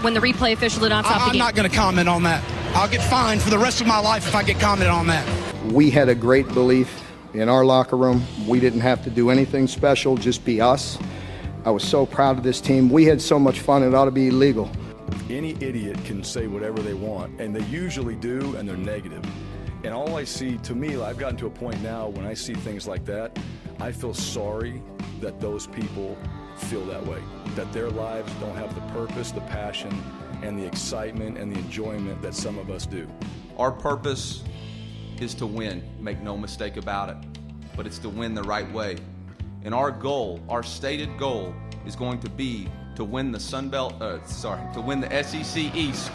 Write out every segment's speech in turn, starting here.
when the replay official did not stop the game? I'm not going to comment on that. I'll get fined for the rest of my life if I get commented on that. We had a great belief in our locker room. We didn't have to do anything special, just be us. I was so proud of this team. We had so much fun, it ought to be illegal. Any idiot can say whatever they want, and they usually do, and they're negative. And all I see, to me, I've gotten to a point now when I see things like that, I feel sorry that those people feel that way, that their lives don't have the purpose, the passion, and the excitement and the enjoyment that some of us do. Our purpose is to win, make no mistake about it, but it's to win the right way. And our goal, our stated goal, is going to be to win the to win the SEC East.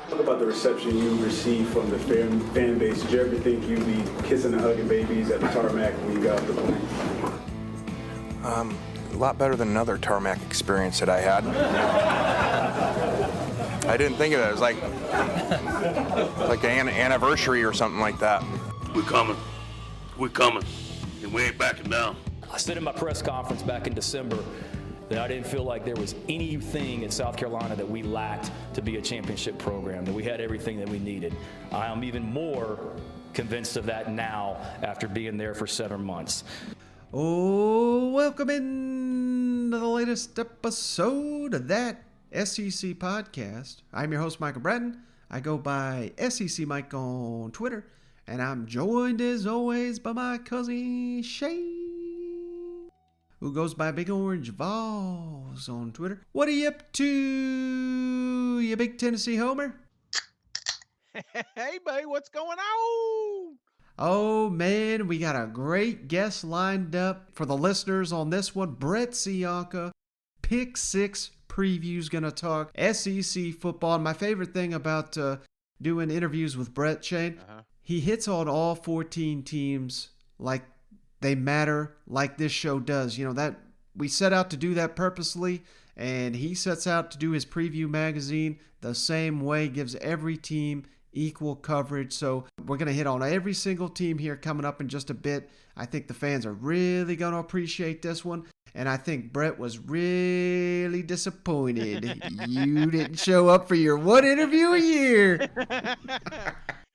Talk about the reception you received from the fan base. Did you ever think you'd be kissing and hugging babies at the tarmac when you got off the plane? A lot better than another tarmac experience that I had. I didn't think of it. It was like an anniversary or something like that. We're coming, and we ain't backing down. I said in my press conference back in December that I didn't feel like there was anything in South Carolina that we lacked to be a championship program, that we had everything that we needed. I am even more convinced of that now after being there for 7 months. Oh, welcome in to the latest episode of that SEC podcast. I'm your host, Michael Bratton. I go by SEC Mike on Twitter, and I'm joined as always by my cousin Shane, who goes by Big Orange Vols on Twitter. What are you up to, you big Tennessee homer? Hey, buddy, what's going on? Oh, man, we got a great guest lined up for the listeners on this one. Brett Ciancia, Pick 6 Preview's going to talk SEC football. And my favorite thing about doing interviews with Brett, Shane, he hits on all 14 teams like they matter, like this show does. You know, that we set out to do that purposely, and he sets out to do his preview magazine the same way, gives every team equal coverage. So we're going to hit on every single team here coming up in just a bit. I think the fans are really going to appreciate this one. And I think Brett was really disappointed you didn't show up for your one interview a year.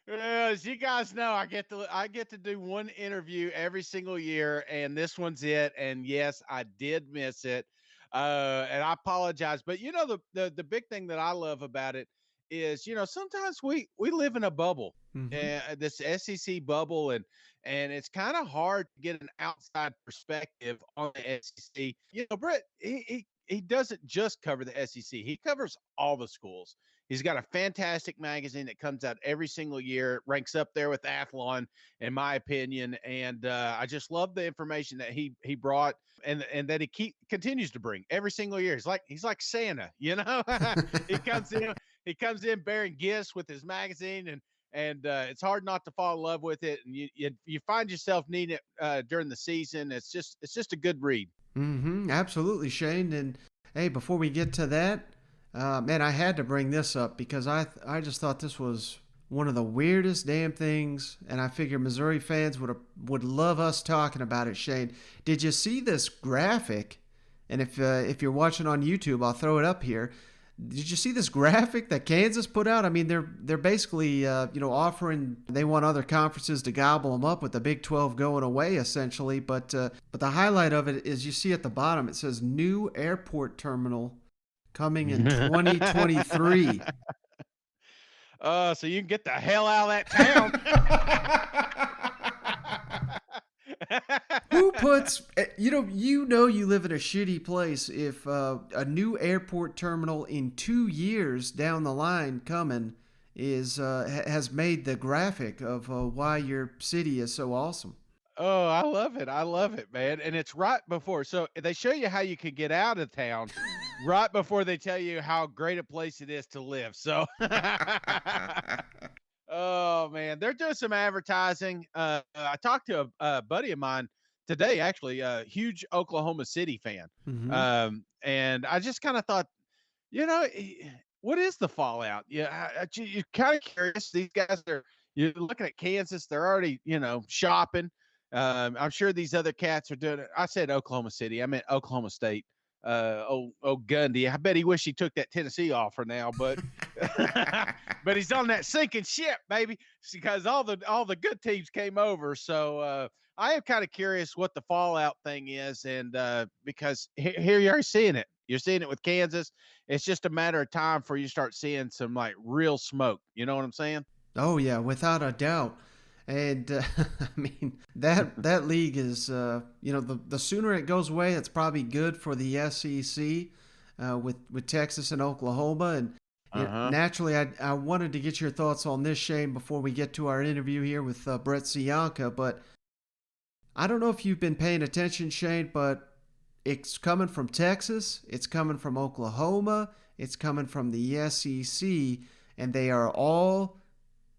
As you guys know, I get to do one interview every single year, and this one's it. And yes, I did miss it, and I apologize. But you know, the big thing that I love about it is, you know, sometimes we live in a bubble, this SEC bubble, and it's kind of hard to get an outside perspective on the SEC. You know, Brett, he doesn't just cover the SEC. He covers all the schools. He's got a fantastic magazine that comes out every single year. It ranks up there with Athlon, in my opinion. And I just love the information that he brought and that he continues to bring every single year. He's like Santa, you know. He comes in bearing gifts with his magazine, and it's hard not to fall in love with it. And you find yourself needing it during the season. It's just a good read. Absolutely, Shane. And hey, before we get to that, man, I had to bring this up because I just thought this was one of the weirdest damn things, and I figure Missouri fans would love us talking about it. Shane, did you see this graphic? And if you're watching on YouTube, I'll throw it up here. Did you see this graphic that Kansas put out? I mean, they're basically offering, they want other conferences to gobble them up with the Big 12 going away essentially. But the highlight of it is you see at the bottom it says new airport terminal coming in 2023. So you can get the hell out of that town. Who puts, you live in a shitty place if a new airport terminal in 2 years down the line coming has made the graphic of why your city is so awesome. Oh, I love it, man. And it's right before. So they show you how you can get out of town right before they tell you how great a place it is to live. So, oh man, they're doing some advertising. I talked to a buddy of mine today, actually, a huge Oklahoma City fan. And I just kind of thought, what is the fallout? Yeah, you're kind of curious. These guys you're looking at Kansas. They're already, shopping. I'm sure these other cats are doing it. I said Oklahoma City. I meant Oklahoma State. old Gundy. I bet he wish he took that Tennessee offer now, but but he's on that sinking ship, baby, because all the good teams came over. So I am kind of curious what the fallout thing is, and because here you're seeing it. You're seeing it with Kansas. It's just a matter of time before you start seeing some like real smoke. You know what I'm saying? Oh yeah, without a doubt. And I mean that league is the sooner it goes away, it's probably good for the SEC with Texas and Oklahoma. And naturally, I wanted to get your thoughts on this, Shane, before we get to our interview here with Brett Ciancia. But I don't know if you've been paying attention, Shane, but it's coming from Texas, it's coming from Oklahoma, it's coming from the SEC, and they are all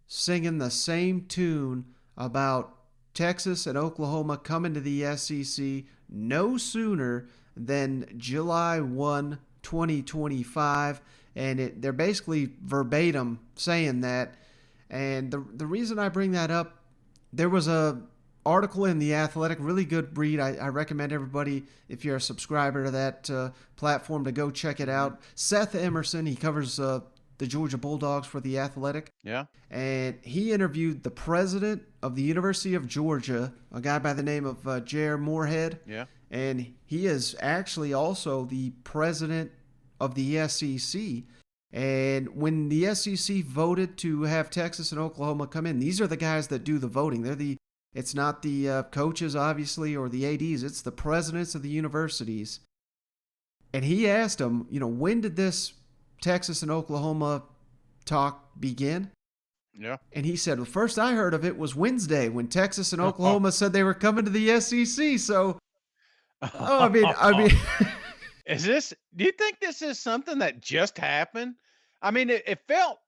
singing the same tune about Texas and Oklahoma coming to the SEC no sooner than July 1, 2025. And they're basically verbatim saying that. And the reason I bring that up, there was a article in The Athletic, really good read. I recommend everybody, if you're a subscriber to that platform, to go check it out. Seth Emerson, he covers the Georgia Bulldogs for The Athletic. Yeah. And he interviewed the president of the University of Georgia, a guy by the name of Jair Moorhead. Yeah. And he is actually also the president of the SEC. And when the SEC voted to have Texas and Oklahoma come in, these are the guys that do the voting. It's not the coaches, obviously, or the ADs. It's the presidents of the universities. And he asked them, when did this Texas and Oklahoma talk begin? Yeah. And he said, well, first I heard of it was Wednesday when Texas and Oklahoma said they were coming to the SEC. So, I mean, do you think this is something that just happened? I mean, it felt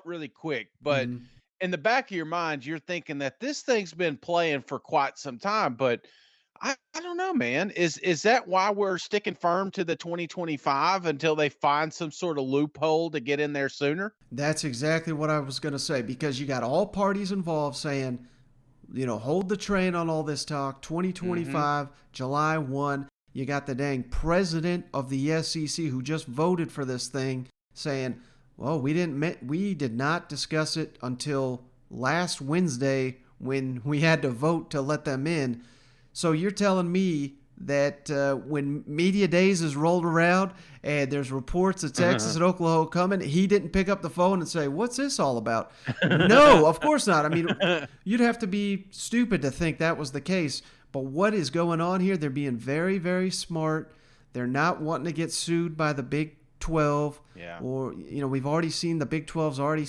really quick, but in the back of your mind, you're thinking that this thing's been playing for quite some time, but I don't know, man. Is that why we're sticking firm to the 2025 until they find some sort of loophole to get in there sooner? That's exactly what I was going to say, because you got all parties involved saying, hold the train on all this talk. 2025, July 1. You got the dang president of the SEC who just voted for this thing saying, well, we did not discuss it until last Wednesday when we had to vote to let them in. So you're telling me that when Media Days is rolled around and there's reports of Texas and Oklahoma coming, he didn't pick up the phone and say, what's this all about? No, of course not. I mean, you'd have to be stupid to think that was the case. But what is going on here? They're being very, very smart. They're not wanting to get sued by the Big 12. Yeah. Or, we've already seen the Big 12's already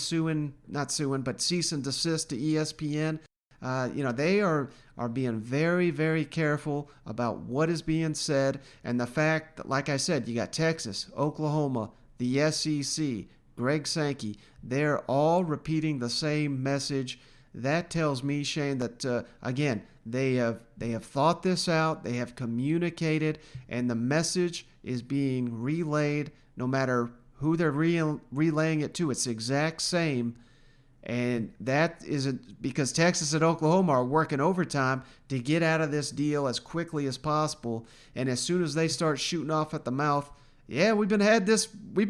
but cease and desist to ESPN. They are being very, very careful about what is being said. And the fact that, like I said, you got Texas, Oklahoma, the SEC, Greg Sankey, they're all repeating the same message. That tells me, Shane, that, again, they have thought this out, they have communicated, and the message is being relayed no matter who they're relaying it to. It's the exact same. And that isn't because Texas and Oklahoma are working overtime to get out of this deal as quickly as possible. And as soon as they start shooting off at the mouth, yeah, we've been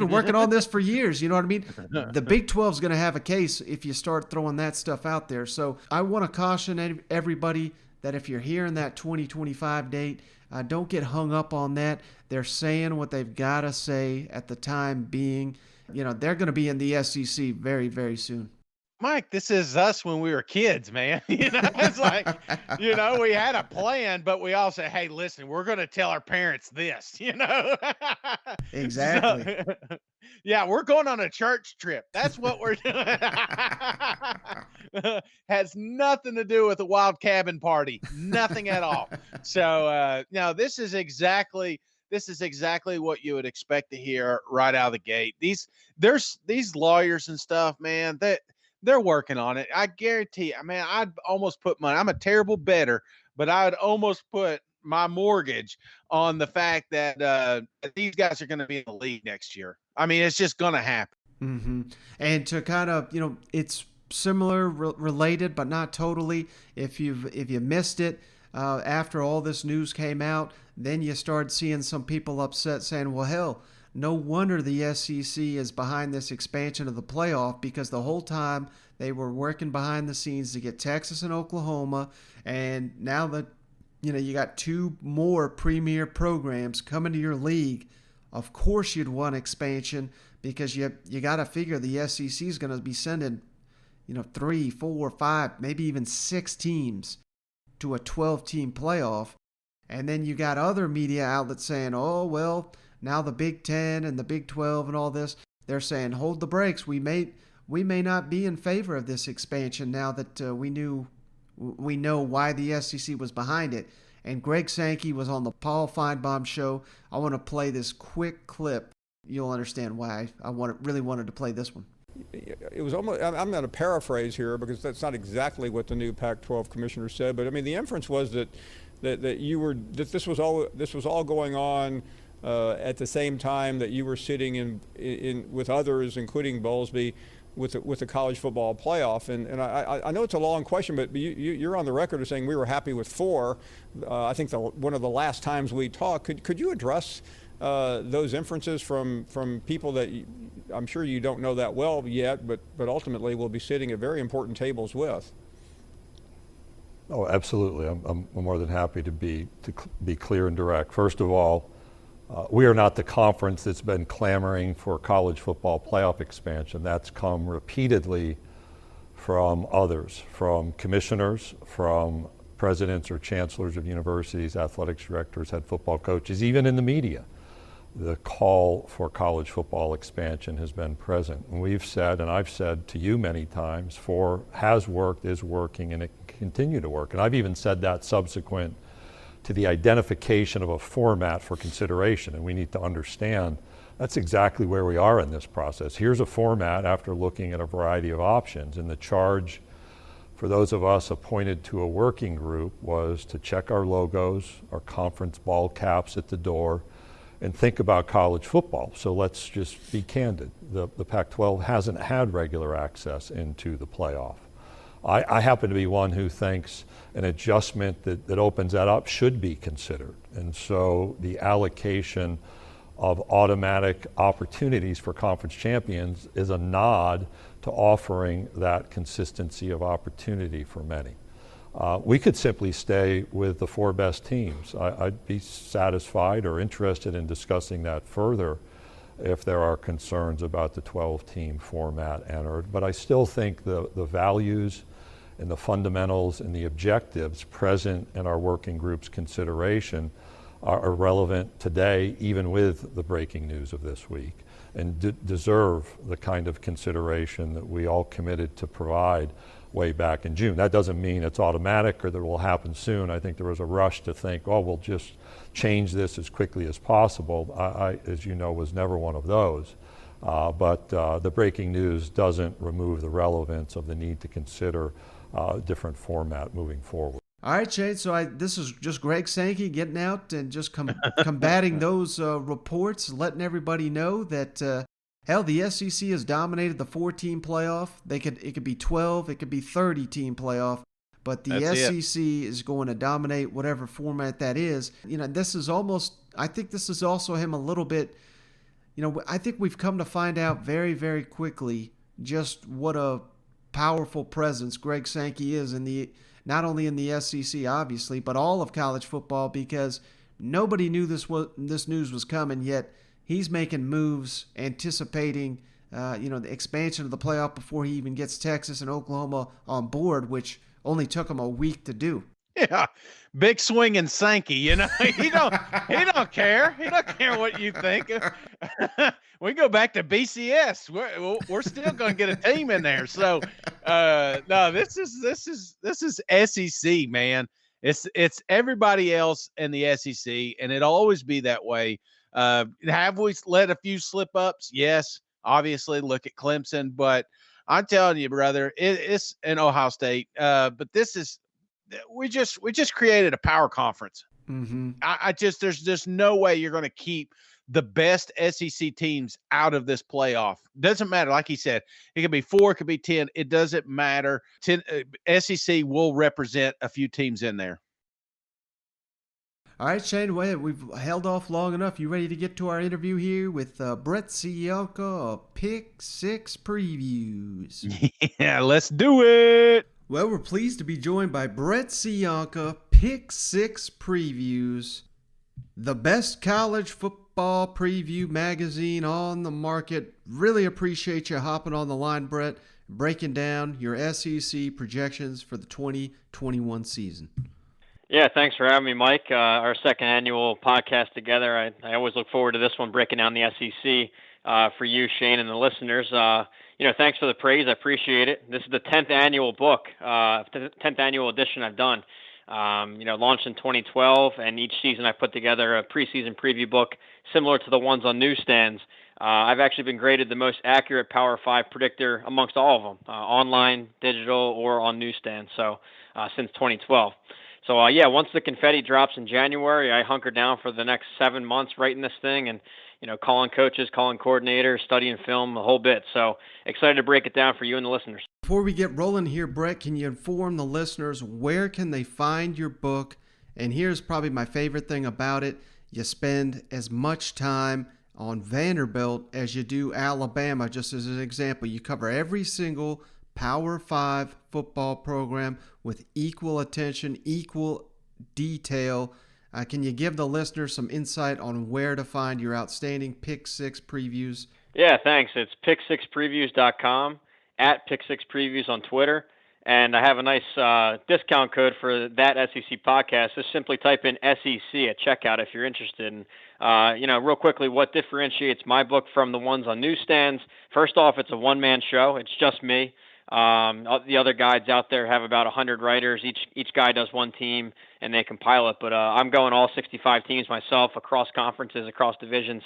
working on this for years. You know what I mean? The Big 12 is going to have a case if you start throwing that stuff out there. So I want to caution everybody that if you're hearing that 2025 date, don't get hung up on that. They're saying what they've got to say at the time being. They're going to be in the SEC very, very soon. Mike, this is us when we were kids, man. It's like, we had a plan, but we all said, hey, listen, we're going to tell our parents this, Exactly. So, yeah, we're going on a church trip. That's what we're doing. Has nothing to do with a wild cabin party. Nothing at all. So, no, this is exactly what you would expect to hear right out of the gate. There's these lawyers and stuff, man, they're working on it. I guarantee, man, I'd almost put money. I'm a terrible bettor, but I would almost put my mortgage on the fact that these guys are going to be in the league next year. I mean, it's just going to happen. Mm-hmm. And to kind of, it's similar, related, but not totally. If you missed it, after all this news came out, then you started seeing some people upset saying, well, hell, no wonder the SEC is behind this expansion of the playoff, because the whole time they were working behind the scenes to get Texas and Oklahoma, and now that you got two more premier programs coming to your league, of course you'd want expansion, because you got to figure the SEC is going to be sending 3, 4, 5, maybe even 6 teams to a 12-team playoff. And then you got other media outlets saying, oh, well, now the Big Ten and the Big 12 and all this, they're saying, hold the brakes. We may not be in favor of this expansion now that we know why the SEC was behind it. And Greg Sankey was on the Paul Feinbaum show. I want to play this quick clip. You'll understand why I really wanted to play this one. It was almost, I'm going to paraphrase here because that's not exactly what the new Pac-12 commissioner said, but I mean the inference was that this was all going on at the same time that you were sitting in with others, including Bowlesby, with the college football playoff. And I know it's a long question, but you're on the record as saying we were happy with 4. I think one of the last times we talked. Could you address those inferences from people that I'm sure you don't know that well yet, but ultimately will be sitting at very important tables with? Oh, absolutely. I'm more than happy to be clear and direct. First of all, we are not the conference that's been clamoring for college football playoff expansion. That's come repeatedly from others, from commissioners, from presidents or chancellors of universities, athletics directors, head football coaches, even in the media. The call for college football expansion has been present. And we've said, and I've said to you many times, 4 has worked, is working, and it can continue to work. And I've even said that subsequent to the identification of a format for consideration. And we need to understand that's exactly where we are in this process. Here's a format after looking at a variety of options. And the charge for those of us appointed to a working group was to check our logos, our conference ball caps at the door, and think about college football. So let's just be candid. The Pac-12 hasn't had regular access into the playoff. I happen to be one who thinks an adjustment that opens that up should be considered. And so the allocation of automatic opportunities for conference champions is a nod to offering that consistency of opportunity for many. We could simply stay with the 4 best teams. I'd be satisfied or interested in discussing that further if there are concerns about the 12-team format entered. But I still think the values and the fundamentals and the objectives present in our working group's consideration are relevant today, even with the breaking news of this week, and deserve the kind of consideration that we all committed to provide way back in June. That doesn't mean it's automatic or that it will happen soon. I think there was a rush to think, oh, we'll just change this as quickly as possible. I as you know, was never one of those. But the breaking news doesn't remove the relevance of the need to consider different format moving forward. All right, Shane, so this is just Greg Sankey getting out and just combating those reports, letting everybody know that hell, the SEC has dominated the 4-team playoff. It could be 12, it could be 30-team playoff, but the SEC is going to dominate whatever format that is. This is almost, I think this is also him a little bit, I think we've come to find out very, very quickly just what a powerful presence Greg Sankey is not only in the SEC, obviously, but all of college football, because nobody knew this news was coming, yet he's making moves, anticipating, the expansion of the playoff before he even gets Texas and Oklahoma on board, which only took him a week to do. Yeah, big swinging Sankey. He don't care. He don't care what you think. We go back to BCS. We're still going to get a team in there. So no, this is SEC, man. It's everybody else in the SEC, and it'll always be that way. Have we let a few slip ups? Yes, obviously. Look at Clemson, but I'm telling you, brother, it's an Ohio State. But this is. We just created a power conference. Mm-hmm. There's no way you're going to keep the best SEC teams out of this playoff. Doesn't matter. Like he said, it could be 4, it could be 10. It doesn't matter. SEC will represent a few teams in there. All right, Shane, wait, we've held off long enough. You ready to get to our interview here with Brett Ciancia of Pick Six Previews? Yeah, let's do it. Well, we're pleased to be joined by Brett Ciancia, Pick Six Previews, the best college football preview magazine on the market. Really appreciate you hopping on the line, Brett, breaking down your SEC projections for the 2021 season. Yeah, thanks for having me, Mike. Our second annual podcast together. I always look forward to this one, breaking down the SEC for you, Shane, and the listeners. Thanks for the praise. I appreciate it. This is the 10th annual book, 10th annual edition I've done. Launched in 2012, and each season I put together a preseason preview book similar to the ones on newsstands. I've actually been graded the most accurate Power 5 predictor amongst all of them, online, digital, or on newsstands, since 2012. So, once the confetti drops in January, I hunker down for the next 7 months writing this thing and, calling coaches, calling coordinators, studying film, the whole bit. So excited to break it down for you and the listeners. Before we get rolling here, Brett, can you inform the listeners where can they find your book? And here's probably my favorite thing about it. You spend as much time on Vanderbilt as you do Alabama, just as an example. You cover every single Power 5 football program with equal attention, equal detail. Can you give the listeners some insight on where to find your outstanding Pick 6 previews? Yeah, thanks. It's pick6previews.com, at Pick6Previews on Twitter. And I have a nice discount code for that SEC podcast. Just simply type in SEC at checkout if you're interested. And, real quickly, what differentiates my book from the ones on newsstands? First off, it's a one-man show. It's just me. The other guides out there have about 100 writers. Each guy does one team, and they compile it. But I'm going all 65 teams myself, across conferences, across divisions,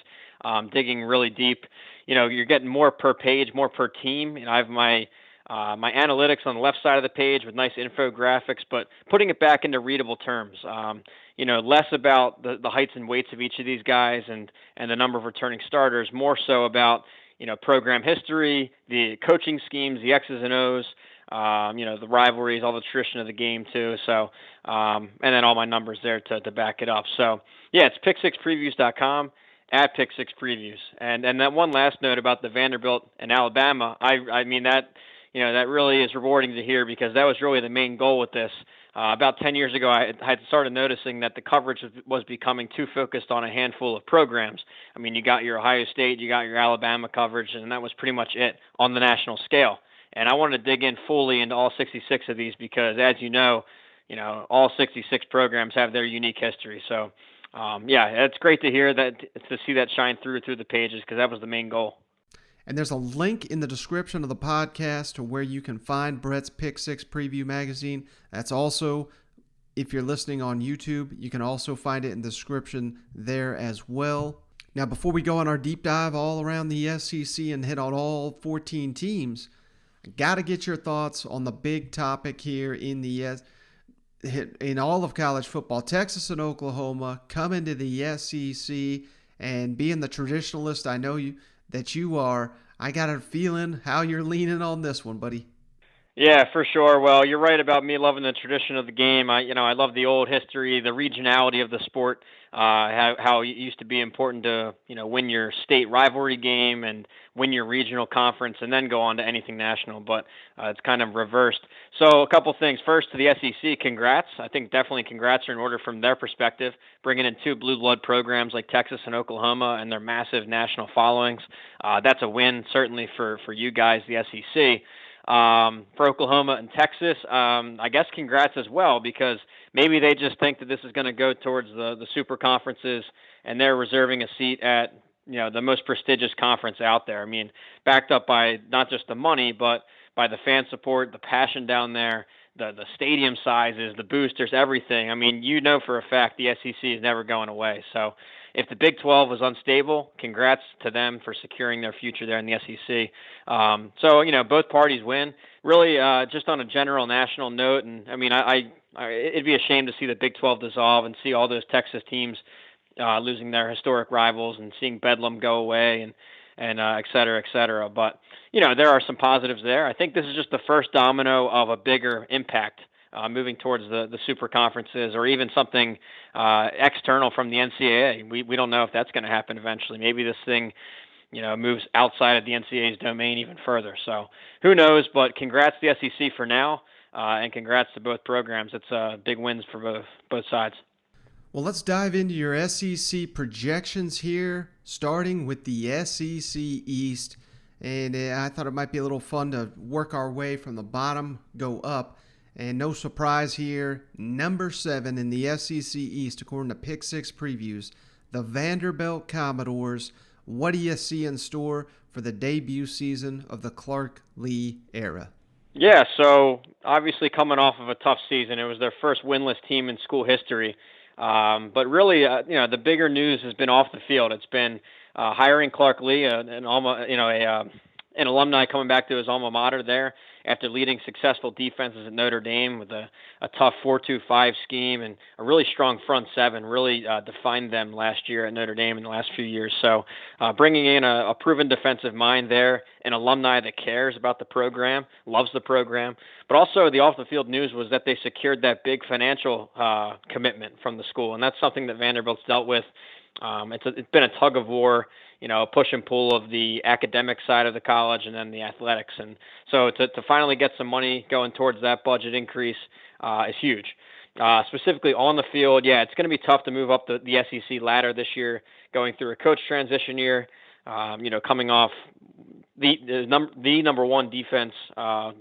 digging really deep. You're getting more per page, more per team. I have my analytics on the left side of the page with nice infographics, but putting it back into readable terms. Less about the heights and weights of each of these guys and the number of returning starters, more so about program history, the coaching schemes, the X's and O's, the rivalries, all the tradition of the game too. So, and then all my numbers there to back it up. So, yeah, it's pick6previews.com, at Pick6Previews. And that one last note about the Vanderbilt and Alabama, I mean that really is rewarding to hear, because that was really the main goal with this. About 10 years ago, I had started noticing that the coverage was becoming too focused on a handful of programs. I mean, you got your Ohio State, you got your Alabama coverage, and that was pretty much it on the national scale. And I wanted to dig in fully into all 66 of these because, as you know, all 66 programs have their unique history. So, it's great to hear that, to see that shine through the pages, because that was the main goal. And there's a link in the description of the podcast to where you can find Brett's Pick 6 Preview Magazine. That's also, if you're listening on YouTube, you can also find it in the description there as well. Now, before we go on our deep dive all around the SEC and hit on all 14 teams, I got to get your thoughts on the big topic here in all of college football. Texas and Oklahoma come into the SEC, and being the traditionalist I know that you are, I got a feeling how you're leaning on this one, buddy. Yeah, for sure. Well, you're right about me loving the tradition of the game. I love the old history, the regionality of the sport, how it used to be important to, win your state rivalry game and win your regional conference and then go on to anything national. But it's kind of reversed. So a couple things. First, to the SEC, congrats. I think definitely congrats are in order from their perspective, bringing in two blue blood programs like Texas and Oklahoma and their massive national followings. That's a win, certainly, for you guys, the SEC. For Oklahoma and Texas, I guess congrats as well, because maybe they just think that this is going to go towards the super conferences, and they're reserving a seat at the most prestigious conference out there. I mean, backed up by not just the money, but by the fan support, the passion down there, the stadium sizes, the boosters, everything. I mean, for a fact the SEC is never going away. So if the Big 12 was unstable, congrats to them for securing their future there in the SEC. So, both parties win. Really, just on a general national note, and I mean, it'd be a shame to see the Big 12 dissolve and see all those Texas teams losing their historic rivals and seeing Bedlam go away and et cetera, et cetera. But, there are some positives there. I think this is just the first domino of a bigger impact moving towards the super conferences or even something external from the NCAA. We don't know if that's going to happen eventually. Maybe this thing, moves outside of the NCAA's domain even further. So who knows? But congrats to the SEC for now, and congrats to both programs. It's big wins for both sides. Well, let's dive into your SEC projections here, starting with the SEC East. And I thought it might be a little fun to work our way from the bottom, go up. And no surprise here, number 7 in the SEC East, according to Pick 6 Previews, the Vanderbilt Commodores. What do you see in store for the debut season of the Clark Lee era? Yeah, so obviously coming off of a tough season, it was their first winless team in school history. But really, the bigger news has been off the field. It's been hiring Clark Lee, an alumni coming back to his alma mater there after leading successful defenses at Notre Dame with a tough 4-2-5 scheme and a really strong front seven. Really defined them last year at Notre Dame in the last few years. So bringing in a proven defensive mind there, an alumni that cares about the program, loves the program. But also the off-the-field news was that they secured that big financial commitment from the school, and that's something that Vanderbilt's dealt with. It's been a tug of war, a push and pull of the academic side of the college and then the athletics. And so to finally get some money going towards that budget increase is huge. Specifically on the field, it's going to be tough to move up the SEC ladder this year, going through a coach transition year, coming off the number one defense,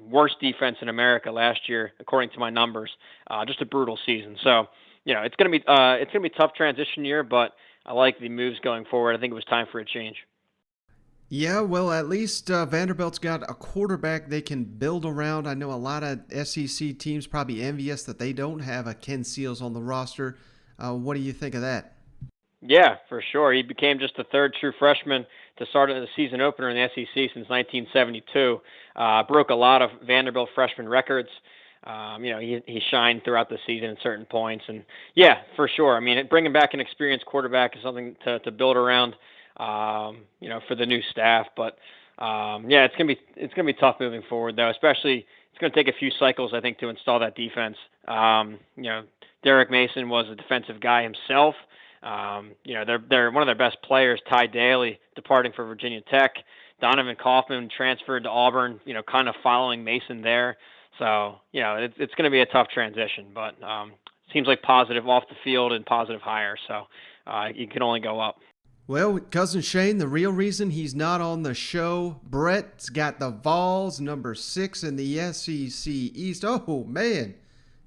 worst defense in America last year, according to my numbers. Just a brutal season. So, it's going to be a tough transition year, but I like the moves going forward. I think it was time for a change. Yeah, well, at least Vanderbilt's got a quarterback they can build around. I know a lot of SEC teams probably envious that they don't have a Ken Seals on the roster. What do you think of that? Yeah, for sure. He became just the third true freshman to start the season opener in the SEC since 1972. Broke a lot of Vanderbilt freshman records. He shined throughout the season at certain points, and yeah, for sure. I mean, bringing back an experienced quarterback is something to build around, for the new staff. But it's gonna be tough moving forward, though. Especially, it's gonna take a few cycles, I think, to install that defense. Derek Mason was a defensive guy himself. They're one of their best players, Ty Daly, departing for Virginia Tech. Donovan Kaufman transferred to Auburn, kind of following Mason there. So, it's going to be a tough transition, but seems like positive off the field and positive hire. So you can only go up. Well, Cousin Shane, the real reason he's not on the show, Brett's got the Vols, number 6 in the SEC East. Oh, man.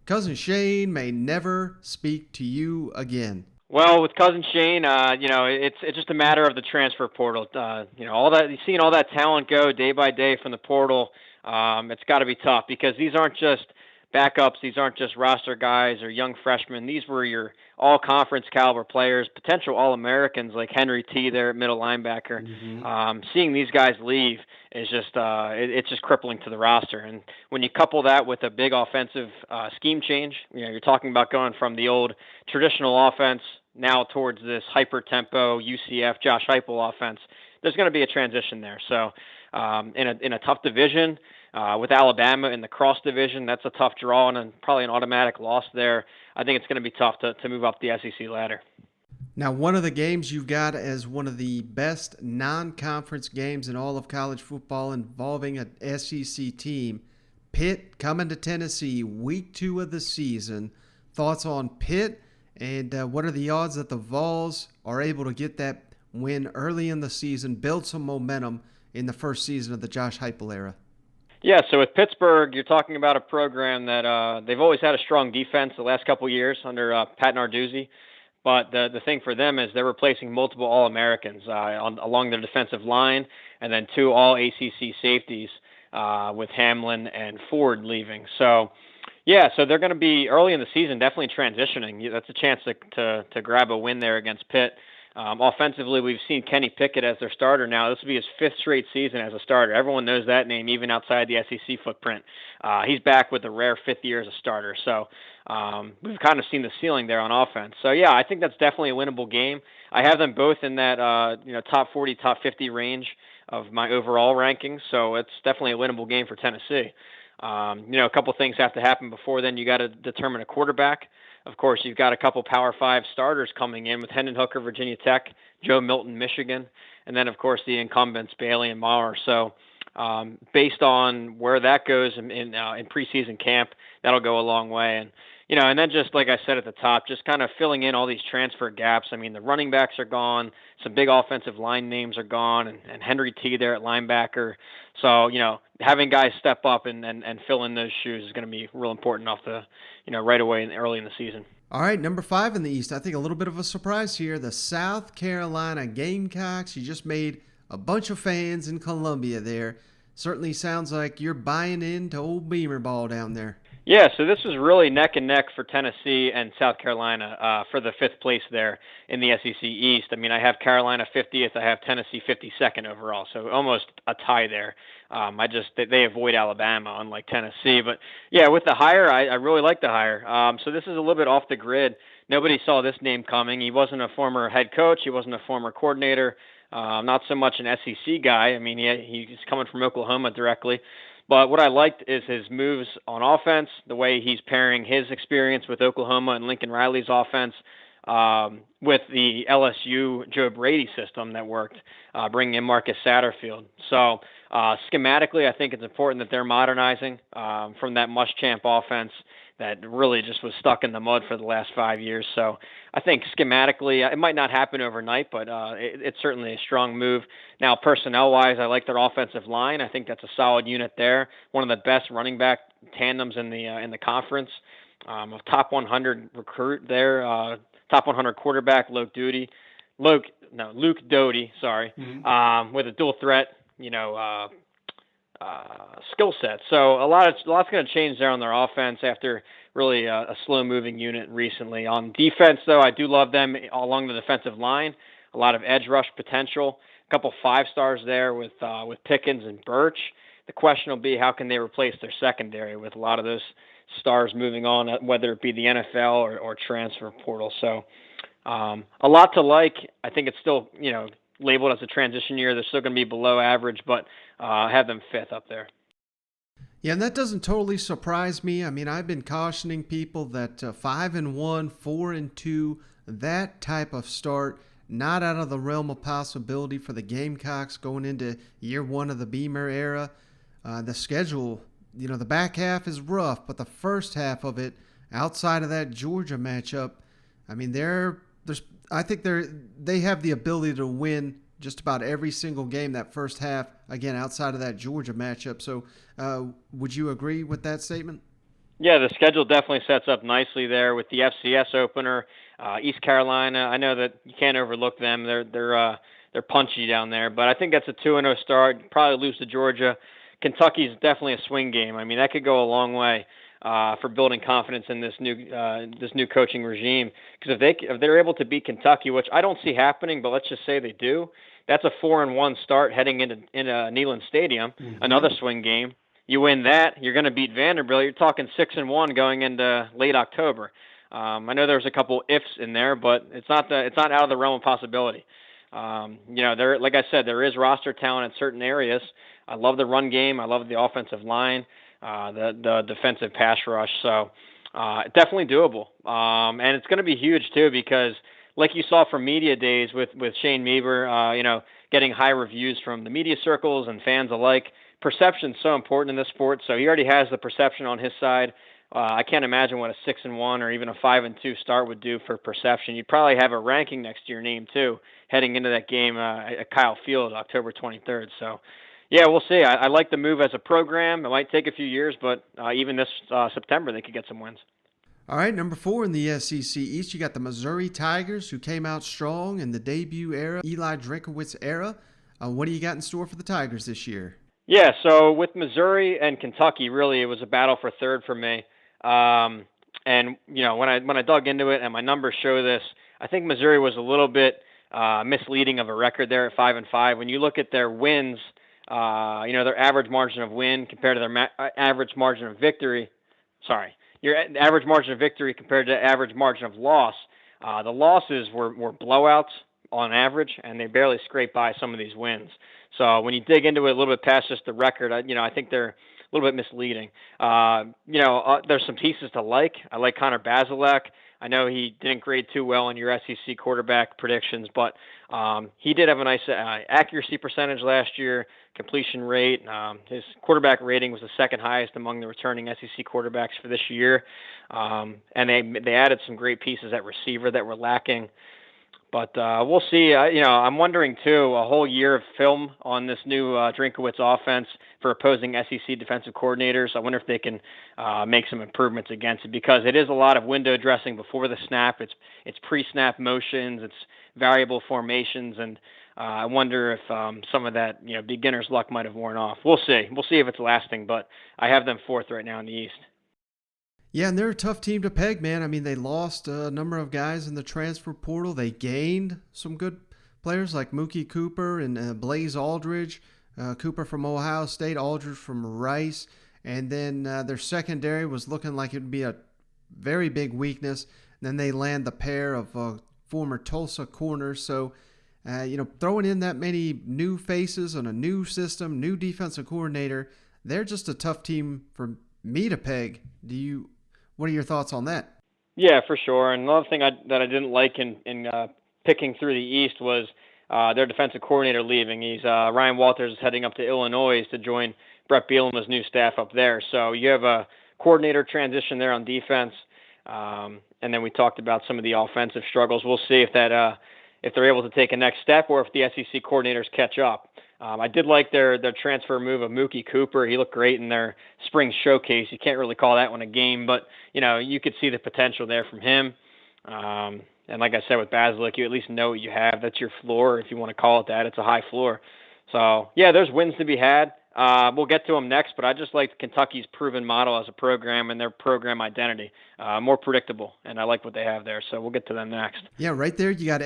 Cousin Shane may never speak to you again. Well, with Cousin Shane, it's just a matter of the transfer portal. All that, seeing all that talent go day by day from the portal. It's got to be tough because these aren't just backups. These aren't just roster guys or young freshmen. These were your all-conference caliber players, potential All-Americans like Henry T. there at middle linebacker. Mm-hmm. Seeing these guys leave is just it's just crippling to the roster. And when you couple that with a big offensive scheme change, you're talking about going from the old traditional offense now towards this hyper-tempo UCF Josh Heupel offense. There's going to be a transition there. So in a tough division, with Alabama in the cross division, that's a tough draw and probably an automatic loss there. I think it's going to be tough to move up the SEC ladder. Now, one of the games you've got as one of the best non-conference games in all of college football involving an SEC team, Pitt coming to Tennessee, week 2 of the season. Thoughts on Pitt, and what are the odds that the Vols are able to get that win early in the season, build some momentum in the first season of the Josh Heupel era? Yeah, so with Pittsburgh, you're talking about a program that they've always had a strong defense the last couple of years under Pat Narduzzi. But the thing for them is they're replacing multiple All-Americans along their defensive line, and then 2 All-ACC safeties with Hamlin and Ford leaving. So, yeah, so they're going to be early in the season definitely transitioning. That's a chance to grab a win there against Pitt. Offensively, we've seen Kenny Pickett as their starter now. This will be his 5th straight season as a starter. Everyone knows that name, even outside the SEC footprint. He's back with a rare 5th year as a starter. So we've kind of seen the ceiling there on offense. So, yeah, I think that's definitely a winnable game. I have them both in that top 40, top 50 range of my overall rankings. So it's definitely a winnable game for Tennessee. A couple things have to happen before then. You got to determine a quarterback. Of course, you've got a couple Power 5 starters coming in with Hendon Hooker, Virginia Tech, Joe Milton, Michigan, and then, of course, the incumbents, Bailey and Maher. So based on where that goes in preseason camp, that'll go a long way. And then just like I said at the top, just kind of filling in all these transfer gaps. I mean, the running backs are gone. Some big offensive line names are gone, and Henry T there at linebacker. So, having guys step up and fill in those shoes is going to be real important off the, right away early in the season. All right, number 5 in the East. I think a little bit of a surprise here. The South Carolina Gamecocks. You just made a bunch of fans in Columbia there. Certainly sounds like you're buying into old Beamer ball down there. Yeah, so this was really neck and neck for Tennessee and South Carolina for the 5th place there in the SEC East. I mean, I have Carolina 50th, I have Tennessee 52nd overall, so almost a tie there. They avoid Alabama, unlike Tennessee. But yeah, with the hire, I really like the hire. So this is a little bit off the grid. Nobody saw this name coming. He wasn't a former head coach. He wasn't a former coordinator. Not so much an SEC guy. I mean, he's coming from Oklahoma directly. But what I liked is his moves on offense, the way he's pairing his experience with Oklahoma and Lincoln Riley's offense with the LSU Joe Brady system that worked, bringing in Marcus Satterfield. So schematically, I think it's important that they're modernizing from that Muschamp offense that really just was stuck in the mud for the last 5 years. So I think schematically, it might not happen overnight, but it's certainly a strong move. Now, personnel-wise, I like their offensive line. I think that's a solid unit there. One of the best running back tandems in the conference. A top 100 recruit there, top 100 quarterback, Luke Doty, sorry, with a dual threat, skill set. So a lot's going to change there on their offense after really a slow-moving unit recently. On defense, though, I do love them along the defensive line. A lot of edge rush potential. A couple 5-stars there with Pickens and Birch. The question will be how can they replace their secondary with a lot of those stars moving on, whether it be the NFL or transfer portal. So a lot to like. I think it's still labeled as a transition year. They're still going to be below average, but have them 5th up there. Yeah, and that doesn't totally surprise me. I mean, I've been cautioning people that 5-1, 4-2, that type of start, not out of the realm of possibility for the Gamecocks going into year 1 of the Beamer era. The schedule, the back half is rough, but the first half of it, outside of that Georgia matchup, I mean, I think they have the ability to win just about every single game that first half, again, outside of that Georgia matchup. So would you agree with that statement? Yeah, the schedule definitely sets up nicely there with the FCS opener, East Carolina. I know that you can't overlook them. They're punchy down there, but I think that's a 2-0 start. Probably lose to Georgia. Kentucky's definitely a swing game. I mean, that could go a long way for building confidence in this new coaching regime. Because if they're able to beat Kentucky, which I don't see happening, but let's just say they do, that's a 4-1 start heading into Neyland Stadium. Mm-hmm. Another swing game. You win that, you're going to beat Vanderbilt. You're talking 6-1 going into late October. I know there's a couple ifs in there, but it's not out of the realm of possibility. Like I said, there is roster talent in certain areas. I love the run game. I love the offensive line, the defensive pass rush. So definitely doable. And it's going to be huge too because, like you saw from media days with Shane Meaver, getting high reviews from the media circles and fans alike. Perception's so important in this sport. So he already has the perception on his side. I can't imagine what a 6-1 or even a 5-2 start would do for perception. You'd probably have a ranking next to your name too, heading into that game at Kyle Field, October 23rd. So, yeah, we'll see. I like the move as a program. It might take a few years, but even this September they could get some wins. All right, number 4 in the SEC East, you got the Missouri Tigers, who came out strong in the debut era, Eli Drinkowitz era. What do you got in store for the Tigers this year? Yeah, so with Missouri and Kentucky, really it was a battle for third for me. And when I dug into it, and my numbers show this, I think Missouri was a little bit misleading of a record there at 5-5. When you look at their wins, their average margin of win compared to their average margin of victory. Sorry, your average margin of victory compared to average margin of loss. The losses were blowouts on average, and they barely scraped by some of these wins. So when you dig into it a little bit past just the record, I think they're little bit misleading. There's some pieces to like. I like Connor Bazelak. I know he didn't grade too well in your SEC quarterback predictions, but he did have a nice accuracy percentage last year, completion rate. His quarterback rating was the second highest among the returning SEC quarterbacks for this year. And they added some great pieces at receiver that were lacking. But we'll see. I'm wondering, too, a whole year of film on this new Drinkowitz offense for opposing SEC defensive coordinators. I wonder if they can make some improvements against it, because it is a lot of window dressing before the snap. It's pre-snap motions. It's variable formations. And I wonder if some of that beginner's luck might have worn off. We'll see. We'll see if it's lasting. But I have them fourth right now in the East. Yeah, and they're a tough team to peg, man. I mean, they lost a number of guys in the transfer portal. They gained some good players like Mookie Cooper and Blaze Aldridge. Cooper from Ohio State, Aldridge from Rice. And then their secondary was looking like it would be a very big weakness. And then they land the pair of former Tulsa corners. So, throwing in that many new faces on a new system, new defensive coordinator, they're just a tough team for me to peg. What are your thoughts on that? Yeah, for sure. And another thing that I didn't like in picking through the East was their defensive coordinator leaving. Ryan Walters is heading up to Illinois to join Brett Bielema's new staff up there. So you have a coordinator transition there on defense. And then we talked about some of the offensive struggles. We'll see if they're able to take a next step or if the SEC coordinators catch up. I did like their transfer move of Mookie Cooper. He looked great in their spring showcase. You can't really call that one a game, but you could see the potential there from him. And like I said with Bazelak, you at least know what you have. That's your floor, if you want to call it that. It's a high floor. So yeah, there's wins to be had. We'll get to them next, but I just like Kentucky's proven model as a program and their program identity. More predictable, and I like what they have there. So we'll get to them next. Yeah, right there you got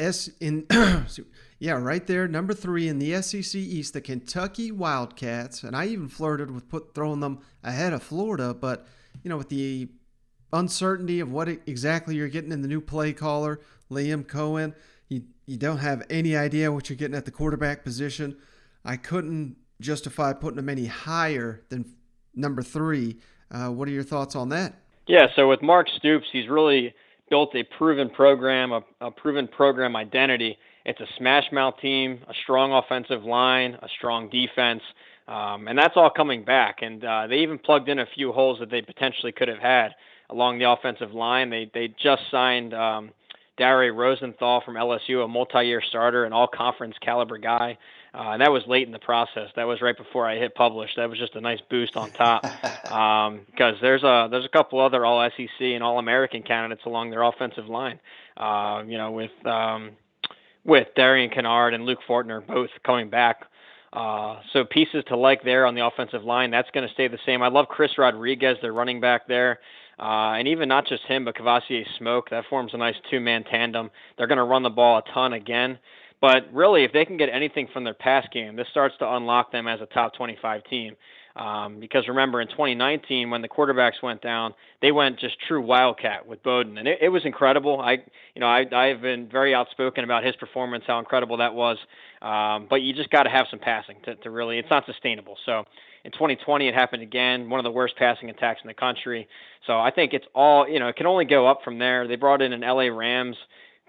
Yeah, right there, number 3 in the SEC East, the Kentucky Wildcats. And I even flirted with throwing them ahead of Florida, but, with the uncertainty of what exactly you're getting in the new play caller, Liam Cohen, you don't have any idea what you're getting at the quarterback position. I couldn't justify putting them any higher than number 3. What are your thoughts on that? Yeah, so with Mark Stoops, he's really built a proven program, a proven program identity. It's a smash mouth team, a strong offensive line, a strong defense, and that's all coming back. And they even plugged in a few holes that they potentially could have had along the offensive line. They just signed Dare Rosenthal from LSU, a multi-year starter, an all-conference caliber guy. And that was late in the process. That was right before I hit publish. That was just a nice boost on top, because there's a couple other All-SEC and All-American candidates along their offensive line. With Darian Kennard and Luke Fortner both coming back. So pieces to like there on the offensive line. That's going to stay the same. I love Chris Rodriguez, their running back there. And even not just him, but Kavasier Smoke. That forms a nice two-man tandem. They're going to run the ball a ton again. But really, if they can get anything from their pass game, this starts to unlock them as a top 25 team. Because remember, in 2019, when the quarterbacks went down, they went just true Wildcat with Bowden, and it was incredible. I've been very outspoken about his performance, how incredible that was. But you just got to have some passing to really. It's not sustainable. So in 2020, it happened again. One of the worst passing attacks in the country. So I think it's all it can only go up from there. They brought in an LA Rams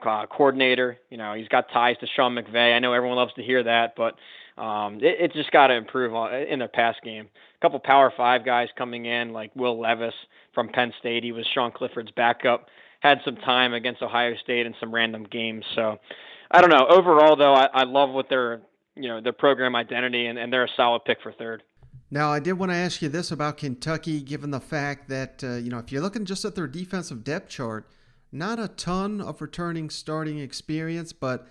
coordinator. He's got ties to Sean McVay. I know everyone loves to hear that, but it just got to improve in their pass game. A couple Power 5 guys coming in, like Will Levis from Penn State. He was Sean Clifford's backup. Had some time against Ohio State in some random games. So I don't know. Overall, though, I love what their program identity, and they're a solid pick for third. Now, I did want to ask you this about Kentucky, given the fact that, if you're looking just at their defensive depth chart, not a ton of returning starting experience, but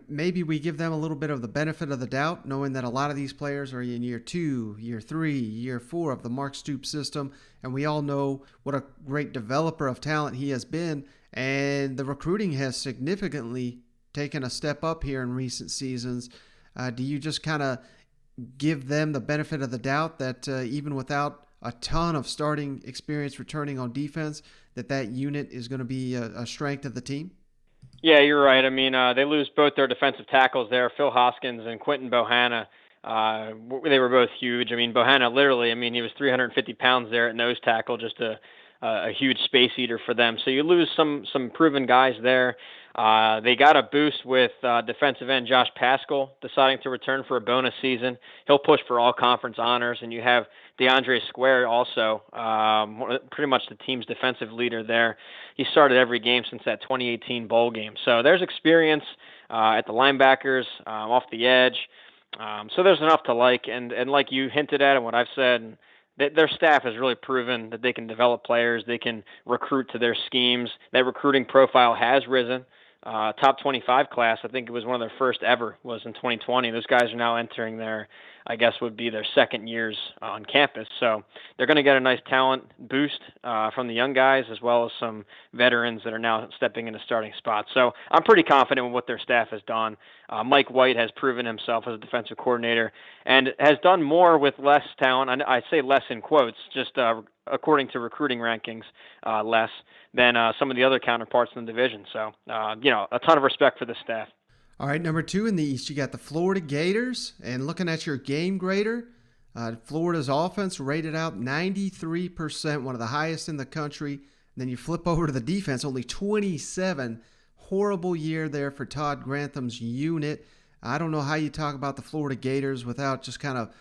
maybe we give them a little bit of the benefit of the doubt, knowing that a lot of these players are in year 2, year 3, year 4 of the Mark Stoops system, and we all know what a great developer of talent he has been, and the recruiting has significantly taken a step up here in recent seasons. Do you just kind of give them the benefit of the doubt that even without a ton of starting experience returning on defense, that unit is going to be a strength of the team? Yeah, you're right. I mean, they lose both their defensive tackles there, Phil Hoskins and Quentin Bohanna. They were both huge. I mean, Bohanna literally, I mean, he was 350 pounds there at nose tackle, just a huge space eater for them. So you lose some proven guys there. They got a boost with defensive end Josh Paschal deciding to return for a bonus season. He'll push for all conference honors, and you have DeAndre Square also, pretty much the team's defensive leader there. He started every game since that 2018 bowl game. So there's experience at the linebackers, off the edge. So there's enough to like, and like you hinted at and what I've said, their staff has really proven that they can develop players, they can recruit to their schemes. That recruiting profile has risen. Top 25 class, I think it was one of their first ever, was in 2020. Those guys are now entering their, I guess would be their second years on campus. So they're going to get a nice talent boost from the young guys, as well as some veterans that are now stepping into starting spots. So I'm pretty confident with what their staff has done. Mike White has proven himself as a defensive coordinator and has done more with less talent. I say less in quotes, just according to recruiting rankings, less than some of the other counterparts in the division. So, a ton of respect for the staff. All right, number 2 in the East, you got the Florida Gators. And looking at your game grader, Florida's offense rated out 93%, one of the highest in the country. And then you flip over to the defense, only 27. Horrible year there for Todd Grantham's unit. I don't know how you talk about the Florida Gators without just kind of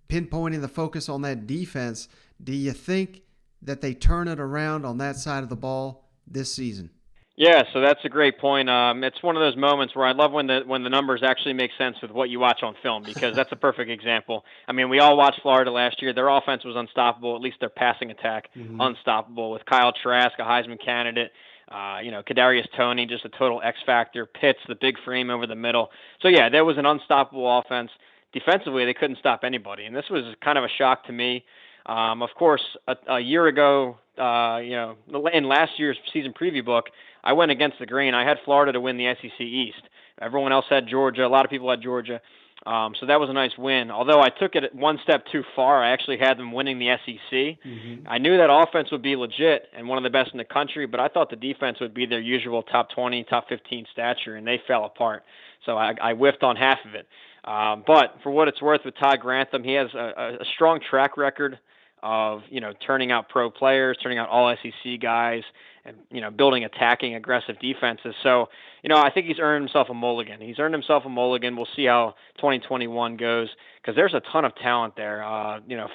pinpointing the focus on that defense. Do you think that they turn it around on that side of the ball this season? Yeah, so that's a great point. It's one of those moments where I love when the numbers actually make sense with what you watch on film, because that's a perfect example. I mean, we all watched Florida last year. Their offense was unstoppable, at least their passing attack, unstoppable, with Kyle Trask, a Heisman candidate, Kadarius Toney, just a total X factor, Pitts, the big frame over the middle. So yeah, there was an unstoppable offense. Defensively, they couldn't stop anybody, and this was kind of a shock to me. Of course, a year ago, in last year's season preview book, I went against the grain. I had Florida to win the SEC East. Everyone else had Georgia. A lot of people had Georgia. So that was a nice win. Although I took it one step too far, I actually had them winning the SEC. I knew that offense would be legit and one of the best in the country, but I thought the defense would be their usual top 20, top 15 stature, and they fell apart. So I whiffed on half of it. But for what it's worth with Todd Grantham, he has a strong track record of, turning out pro players, turning out all SEC guys, and, building attacking, aggressive defenses. So, I think he's earned himself a mulligan. We'll see how 2021 goes, because there's a ton of talent there.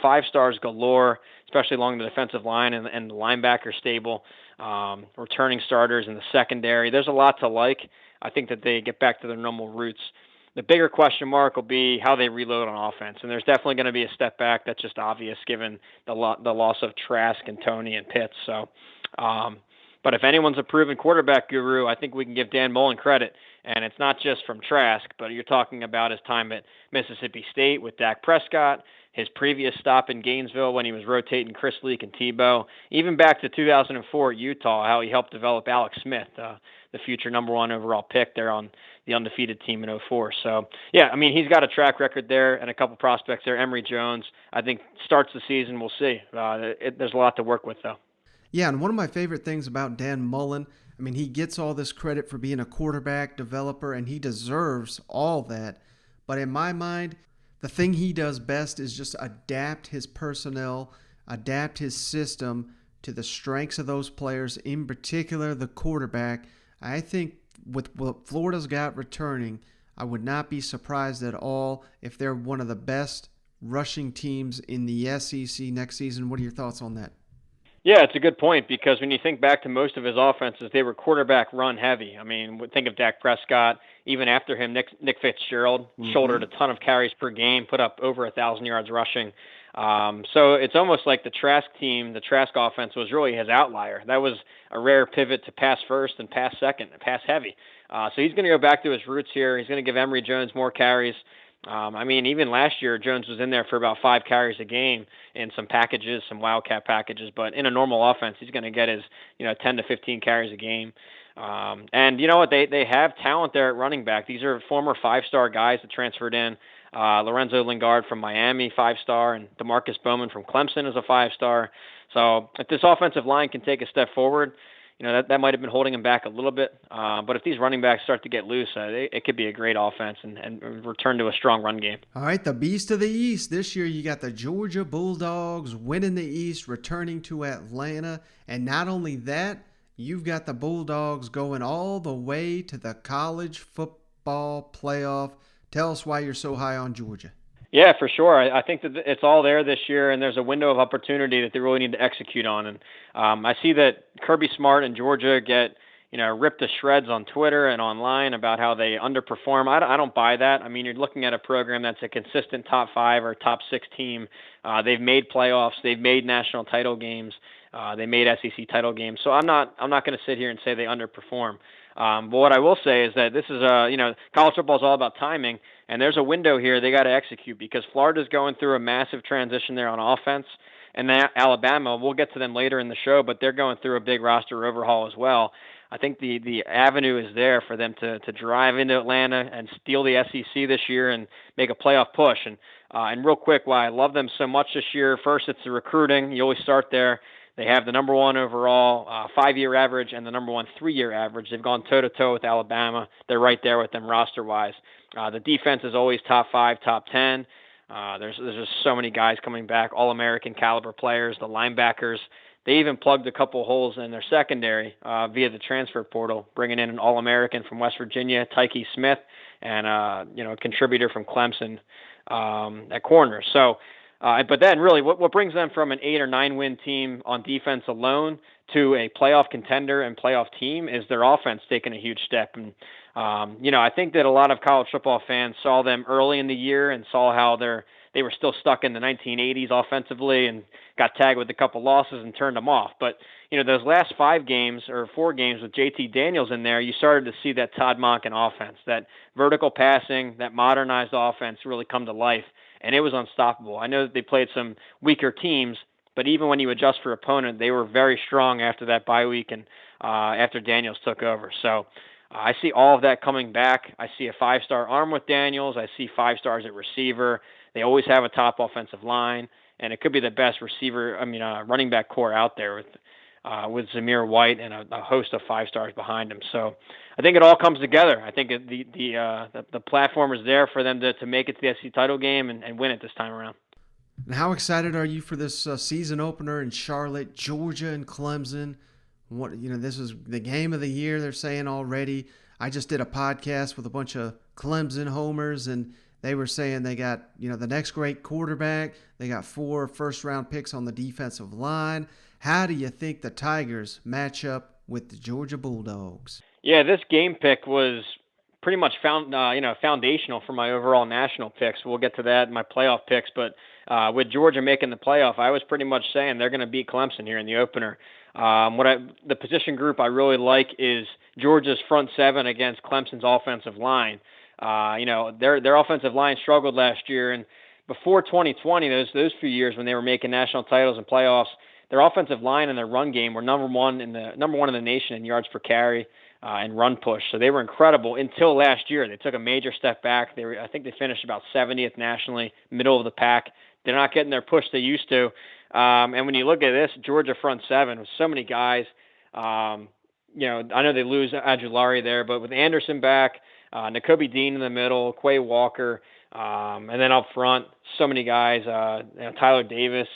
5 stars galore, especially along the defensive line and the linebacker stable, returning starters in the secondary. There's a lot to like. I think that they get back to their normal roots. The bigger question mark will be how they reload on offense, and there's definitely going to be a step back. That's just obvious given the loss of Trask and Toney and Pitts. So, but if anyone's a proven quarterback guru, I think we can give Dan Mullen credit, and it's not just from Trask, but you're talking about his time at Mississippi State with Dak Prescott, his previous stop in Gainesville when he was rotating Chris Leak and Tebow, even back to 2004 at Utah, how he helped develop Alex Smith, the future number 1 overall pick there on the undefeated team in 04. So, yeah, I mean, he's got a track record there and a couple prospects there. Emory Jones, I think, starts the season. We'll see. There's a lot to work with, though. Yeah, and one of my favorite things about Dan Mullen, I mean, he gets all this credit for being a quarterback developer, and he deserves all that. But in my mind, the thing he does best is just adapt his personnel, adapt his system to the strengths of those players, in particular the quarterback. I think with what Florida's got returning, I would not be surprised at all if they're one of the best rushing teams in the SEC next season. What are your thoughts on that? Yeah, it's a good point, because when you think back to most of his offenses, they were quarterback run heavy. I mean, think of Dak Prescott. Even after him, Nick Fitzgerald shouldered a ton of carries per game, put up over 1,000 yards rushing. So it's almost like the Trask team, the Trask offense was really his outlier. That was a rare pivot to pass first and pass second and pass heavy. So he's going to go back to his roots here. He's going to give Emory Jones more carries. I mean, even last year, Jones was in there for about 5 carries a game in some packages, some wildcat packages. But in a normal offense, he's going to get his, 10 to 15 carries a game. And you know what? They have talent there at running back. These are former 5-star guys that transferred in. Lorenzo Lingard from Miami, 5-star, and DeMarcus Bowman from Clemson is a 5-star. So if this offensive line can take a step forward, that might have been holding him back a little bit. But if these running backs start to get loose, it could be a great offense and return to a strong run game. All right, the Beast of the East. This year you got the Georgia Bulldogs winning the East, returning to Atlanta. And not only that, you've got the Bulldogs going all the way to the college football playoff. Tell us why you're so high on Georgia. Yeah, for sure. I think that it's all there this year, and there's a window of opportunity that they really need to execute on. And I see that Kirby Smart and Georgia get ripped to shreds on Twitter and online about how they underperform. I don't buy that. I mean, you're looking at a program that's a consistent top 5 or top 6 team. They've made playoffs. They've made national title games. They made SEC title games. So I'm not going to sit here and say they underperform. But what I will say is that this is college football is all about timing, and there's a window here they got to execute because Florida's going through a massive transition there on offense, and Alabama, we'll get to them later in the show, but they're going through a big roster overhaul as well. I think the avenue is there for them to drive into Atlanta and steal the SEC this year and make a playoff push. And real quick, why I love them so much this year, first it's the recruiting. You always start there. They have the number 1 overall 5-year average and the number 1 3-year average. They've gone toe-to-toe with Alabama. They're right there with them roster-wise. The defense is always top 5, top 10. There's just so many guys coming back, all-American caliber players, the linebackers. They even plugged a couple holes in their secondary via the transfer portal, bringing in an All-American from West Virginia, Tyke Smith, and a contributor from Clemson at corner. So, but then really what brings them from an 8 or 9 win team on defense alone to a playoff contender and playoff team is their offense taking a huge step. And, I think that a lot of college football fans saw them early in the year and saw how they were still stuck in the 1980s offensively and got tagged with a couple losses and turned them off. But, those last 5 games or 4 games with JT Daniels in there, you started to see that Todd Monken offense, that vertical passing, that modernized offense really come to life. And it was unstoppable. I know that they played some weaker teams, but even when you adjust for opponent, they were very strong after that bye week and after Daniels took over. So I see all of that coming back. I see a 5-star arm with Daniels. I see 5 stars at receiver. They always have a top offensive line, and it could be the best running back core out there with Zamir White and a host of 5 stars behind him. So I think it all comes together. I think the platform is there for them to make it to the SEC title game and win it this time around. And how excited are you for this season opener in Charlotte, Georgia, and Clemson? This is the game of the year, they're saying already. I just did a podcast with a bunch of Clemson homers, and they were saying they got, the next great quarterback. They got 4 first-round picks on the defensive line. How do you think the Tigers match up with the Georgia Bulldogs? Yeah, this game pick was pretty much foundational for my overall national picks. We'll get to that in my playoff picks, but with Georgia making the playoff, I was pretty much saying they're going to beat Clemson here in the opener. The position group I really like is Georgia's front 7 against Clemson's offensive line. Their offensive line struggled last year, and before 2020, those few years when they were making national titles and playoffs, their offensive line and their run game were number one in the nation in yards per carry and run push. So they were incredible until last year. They took a major step back. I think they finished about 70th nationally, middle of the pack. They're not getting their push they used to. And when you look at this Georgia front 7 with so many guys, I know they lose Aguilari there, but with Anderson back, Nakobe Dean in the middle, Quay Walker, and then up front, so many guys. Tyler Davis,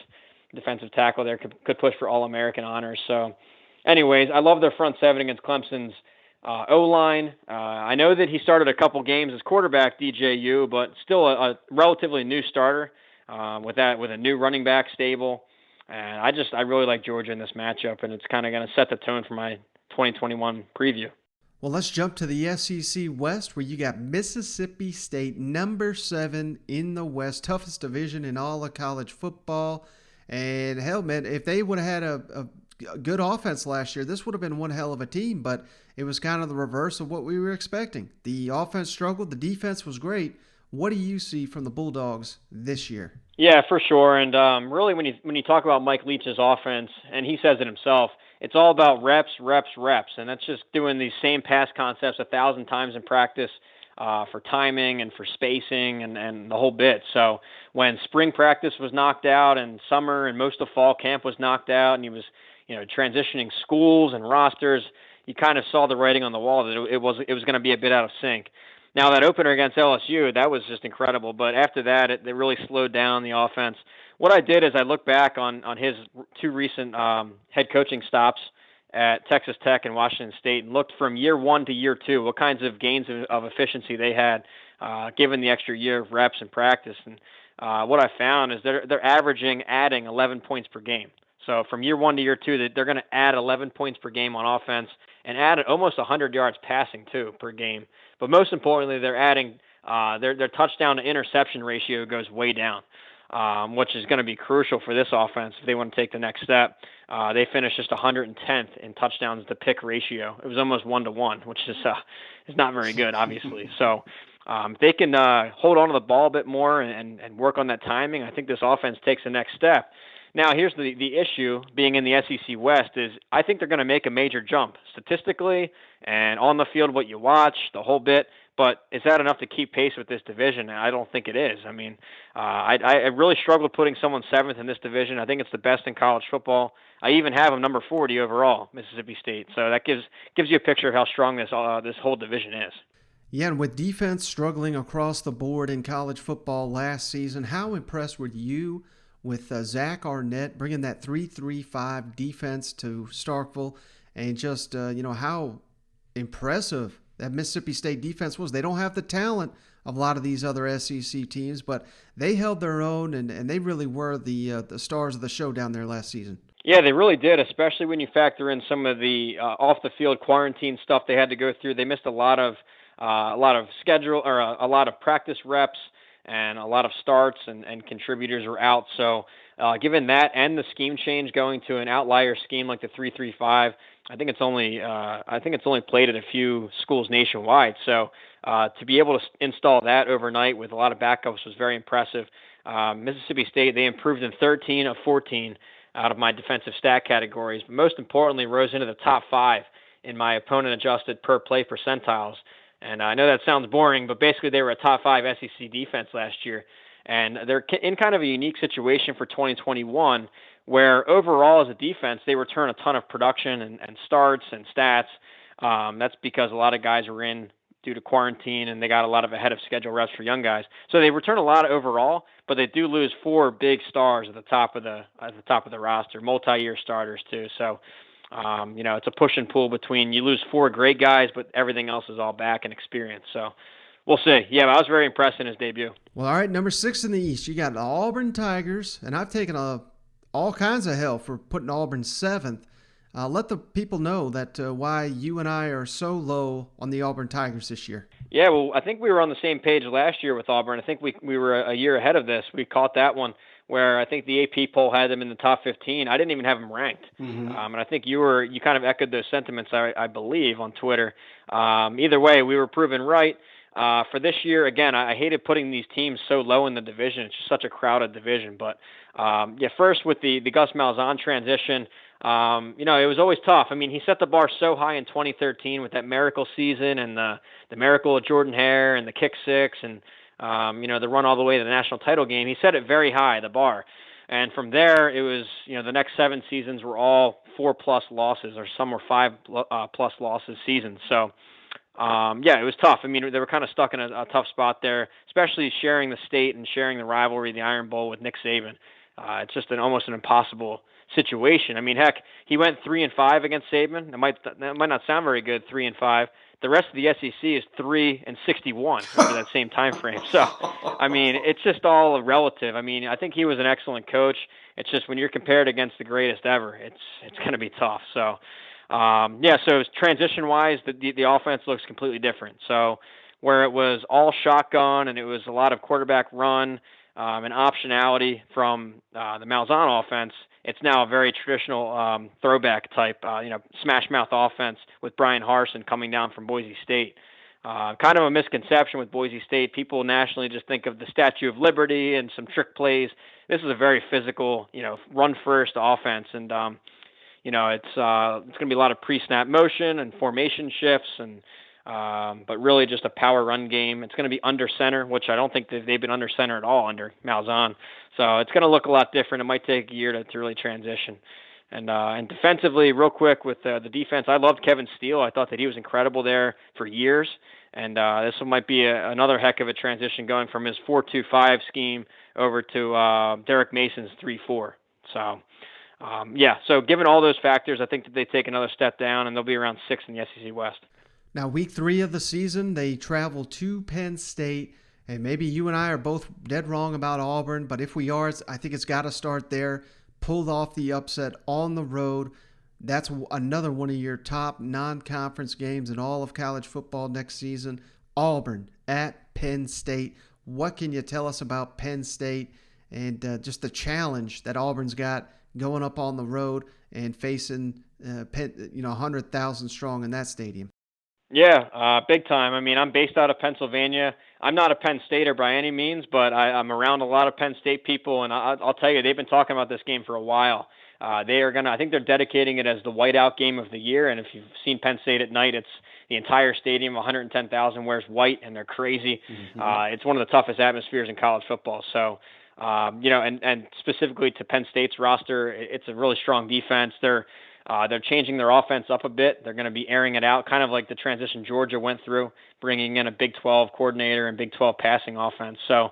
defensive tackle there, could push for All-American honors. So, anyways, I love their front 7 against Clemson's O-line. I know that he started a couple games as quarterback, DJU, but still a relatively new starter with a new running back stable. And I really like Georgia in this matchup, and it's kind of going to set the tone for my 2021 preview. Well, let's jump to the SEC West, where you got Mississippi State, number 7 in the West, toughest division in all of college football. And hell, man, if they would have had a good offense last year, this would have been one hell of a team, but it was kind of the reverse of what we were expecting. The offense struggled. The defense was great. What do you see from the Bulldogs this year? Yeah, for sure. And really, when you talk about Mike Leach's offense, and he says it himself, it's all about reps, reps, reps. And that's just doing these same pass concepts 1,000 times in practice for timing and for spacing and the whole bit. So when spring practice was knocked out and summer and most of fall camp was knocked out and he was transitioning schools and rosters, you kind of saw the writing on the wall that it was going to be a bit out of sync. Now, that opener against LSU, that was just incredible. But after that, it really slowed down the offense. What I did is I looked back on his two recent head coaching stops at Texas Tech and Washington State and looked from year 1 to year 2, what kinds of gains of efficiency they had given the extra year of reps and practice. And what I found is they're adding 11 points per game. So from year 1 to year 2, they're going to add 11 points per game on offense and add almost 100 yards passing too per game. But most importantly, they're adding their touchdown to interception ratio goes way down, which is going to be crucial for this offense if they want to take the next step. They finished just 110th in touchdowns to pick ratio. It was almost 1-to-1, which is not very good, obviously. So if they can hold on to the ball a bit more and work on that timing, I think this offense takes the next step. Now, here's the issue being in the SEC West is I think they're going to make a major jump statistically and on the field, what you watch, the whole bit. But is that enough to keep pace with this division? I don't think it is. I mean, I really struggled putting someone 7th in this division. I think it's the best in college football. I even have them number 40 overall, Mississippi State. So that gives you a picture of how strong this whole division is. Yeah, and with defense struggling across the board in college football last season, how impressed were you with Zach Arnett bringing that 3-3-5 defense to Starkville, and just how impressive that Mississippi State defense was? They don't have the talent of a lot of these other SEC teams, but they held their own, and they really were the stars of the show down there last season. Yeah, they really did, especially when you factor in some of the off-the-field quarantine stuff they had to go through. They missed a lot of schedule or a lot of practice reps, and a lot of starts and contributors were out. So given that and the scheme change going to an outlier scheme like the 3-3-5, I think it's only played at a few schools nationwide. So to be able to install that overnight with a lot of backups was very impressive. Mississippi State, they improved in 13 of 14 out of my defensive stat categories, but most importantly rose into the top 5 in my opponent-adjusted per-play percentiles. And I know that sounds boring, but basically they were a top 5 SEC defense last year. And they're in kind of a unique situation for 2021 where overall as a defense, they return a ton of production and starts and stats. That's because a lot of guys are in due to quarantine and they got a lot of ahead of schedule reps for young guys. So they return a lot overall, but they do lose 4 big stars at the top of the roster, multi-year starters too. So it's a push and pull between you lose 4 great guys, but everything else is all back and experience. So we'll see. Yeah, I was very impressed in his debut. Well, all right, number 6 in the East, you got the Auburn Tigers, and I've taken all kinds of hell for putting Auburn 7th. Let the people know that why you and I are so low on the Auburn Tigers this year. Yeah, well, I think we were on the same page last year with Auburn. I think we were a year ahead of this. We caught that one where I think the AP poll had them in the top 15. I didn't even have them ranked. Mm-hmm. And I think you kind of echoed those sentiments, I believe, on Twitter. Either way, we were proven right. For this year, again, I hated putting these teams so low in the division. It's just such a crowded division. But, first with the Gus Malzahn transition, it was always tough. I mean, he set the bar so high in 2013 with that miracle season and the miracle of Jordan Hare and the kick six and, the run all the way to the national title game. He set it very high, the bar. And from there, it was, the next 7 seasons were all 4+ losses, or some were 5+ losses seasons. So, it was tough. I mean, they were kind of stuck in a tough spot there, especially sharing the state and sharing the rivalry, the Iron Bowl with Nick Saban. It's just almost an impossible situation. I mean, heck, he went 3-5 against Saban. That might not sound very good, 3-5. The rest of the SEC is 3-61 over that same time frame. So, I mean, it's just all relative. I mean, I think he was an excellent coach. It's just when you're compared against the greatest ever, it's going to be tough. So, so transition-wise, the offense looks completely different. So, where it was all shotgun and it was a lot of quarterback run and optionality from the Malzahn offense, it's now a very traditional throwback type, smash mouth offense with Brian Harsin coming down from Boise State. Kind of a misconception with Boise State. People nationally just think of the Statue of Liberty and some trick plays. This is a very physical, run first offense, and it's going to be a lot of pre-snap motion and formation shifts, and but really just a power run game. It's going to be under center, which I don't think they've been under center at all under Malzahn. So it's going to look a lot different. It might take a year to really transition. And defensively, real quick with the defense, I loved Kevin Steele. I thought that he was incredible there for years. And this one might be another heck of a transition going from his 4-2-5 scheme over to Derek Mason's 3-4. So, so given all those factors, I think that they take another step down, and they'll be around 6th in the SEC West. Now, week 3 of the season, they travel to Penn State. And maybe you and I are both dead wrong about Auburn, but if we are, I think it's got to start there. Pulled off the upset on the road. That's another one of your top non-conference games in all of college football next season. Auburn at Penn State. What can you tell us about Penn State and just the challenge that Auburn's got going up on the road and facing 100,000 strong in that stadium? Yeah, big time. I mean, I'm based out of Pennsylvania. I'm not a Penn Stater by any means, but I'm around a lot of Penn State people, and I'll tell you, they've been talking about this game for a while. They are I think they're dedicating it as the whiteout game of the year, and if you've seen Penn State at night, it's the entire stadium, 110,000 wears white, and they're crazy. Mm-hmm. It's one of the toughest atmospheres in college football. So, and specifically to Penn State's roster, it's a really strong defense. They're changing their offense up a bit. They're going to be airing it out, kind of like the transition Georgia went through, bringing in a Big 12 coordinator and Big 12 passing offense. So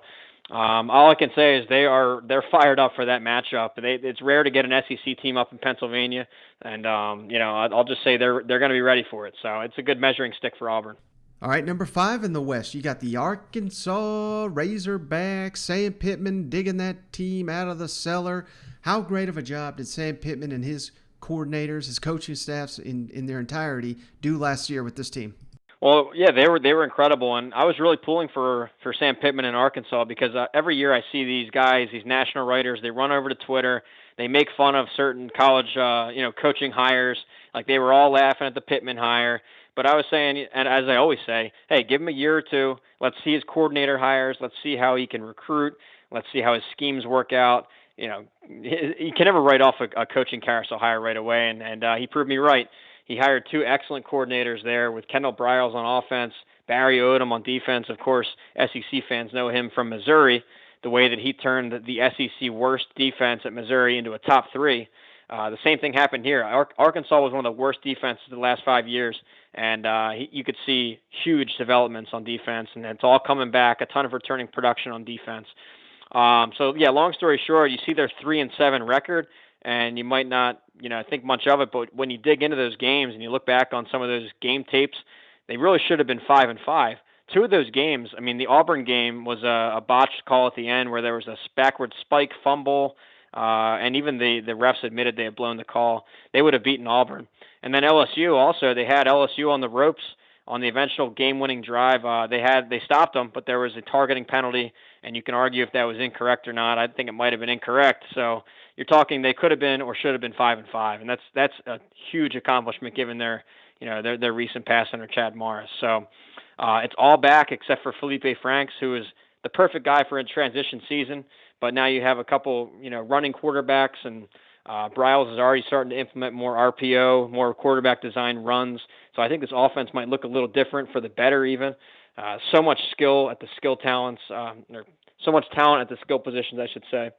all I can say is they're fired up for that matchup. It's rare to get an SEC team up in Pennsylvania, and I'll just say they're going to be ready for it. So it's a good measuring stick for Auburn. All right, number 5 in the West, you got the Arkansas Razorbacks. Sam Pittman digging that team out of the cellar. How great of a job did Sam Pittman and his coordinators, his coaching staffs in their entirety do last year with this team? Well, yeah, they were incredible, and I was really pulling for Sam Pittman in Arkansas because every year I see these guys, these national writers, they run over to Twitter, they make fun of certain college, coaching hires, like they were all laughing at the Pittman hire. But I was saying, and as I always say, hey, give him a year or two. Let's see his coordinator hires. Let's see how he can recruit. Let's see how his schemes work out. You can never write off a coaching carousel hire right away, and he proved me right. He hired 2 excellent coordinators there with Kendall Briles on offense, Barry Odom on defense. Of course, SEC fans know him from Missouri, the way that he turned the SEC worst defense at Missouri into a top 3. The same thing happened here. Arkansas was one of the worst defenses the last 5 years, and you could see huge developments on defense, and it's all coming back, a ton of returning production on defense. Long story short, you see their 3-7 record, and you might not, think much of it, but when you dig into those games and you look back on some of those game tapes, they really should have been 5-5. 2 of those games, I mean, the Auburn game was a botched call at the end where there was a backward spike fumble, and even the refs admitted they had blown the call. They would have beaten Auburn. And then LSU also, they had LSU on the ropes on the eventual game-winning drive. They stopped them, but there was a targeting penalty, and you can argue if that was incorrect or not. I think it might have been incorrect. So you're talking they could have been or should have been 5-5, and that's a huge accomplishment given their recent pass under Chad Morris. So it's all back except for Felipe Franks, who is the perfect guy for a transition season. But now you have a couple running quarterbacks, and Briles is already starting to implement more RPO, more quarterback design runs. So I think this offense might look a little different for the better even. So much skill at the skill talents, or so much talent at the skill positions, I should say,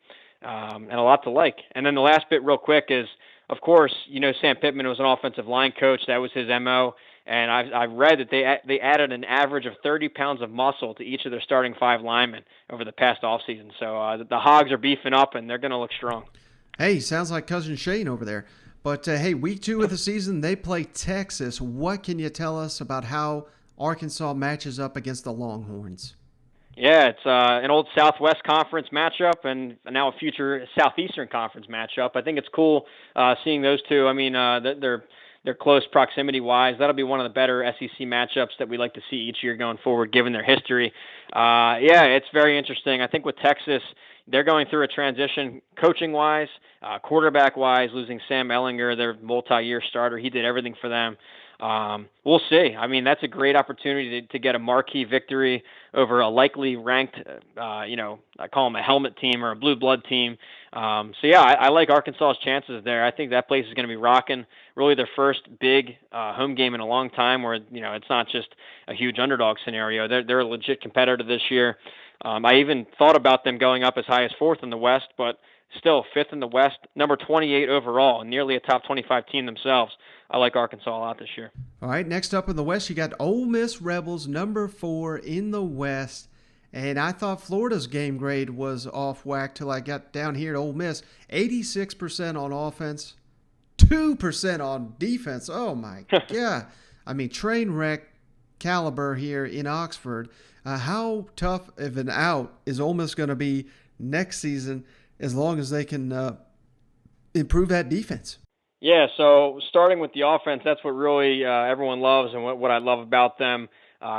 and a lot to like. And then the last bit real quick is, of course, Sam Pittman was an offensive line coach. That was his MO. And I've read that they added an average of 30 pounds of muscle to each of their starting 5 linemen over the past offseason. So the Hogs are beefing up, and they're going to look strong. Hey, sounds like Cousin Shane over there. But, hey, week 2 of the season, they play Texas. What can you tell us about how Arkansas matches up against the Longhorns? Yeah, it's an old Southwest Conference matchup and now a future Southeastern Conference matchup. I think it's cool seeing those two. I mean, they're close proximity-wise. That'll be one of the better SEC matchups that we like to see each year going forward, given their history. It's very interesting. I think with Texas, they're going through a transition coaching-wise, quarterback-wise, losing Sam Ehlinger, their multi-year starter. He did everything for them. We'll see. I mean, that's a great opportunity to get a marquee victory over a likely ranked, I call them a helmet team or a blue blood team. I like Arkansas's chances there. I think that place is going to be rocking. Really their first big home game in a long time where, it's not just a huge underdog scenario. They're a legit competitor this year. I even thought about them going up as high as 4th in the West, but still 5th in the West, number 28 overall, and nearly a top 25 team themselves. I like Arkansas a lot this year. All right, next up in the West, you got Ole Miss Rebels, number 4 in the West. And I thought Florida's game grade was off whack till I got down here to Ole Miss. 86% on offense, 2% on defense. Oh, my God. I mean, train wreck caliber here in Oxford. How tough of an out is Ole Miss going to be next season as long as they can improve that defense? Yeah, so starting with the offense, that's what really everyone loves and what I love about them.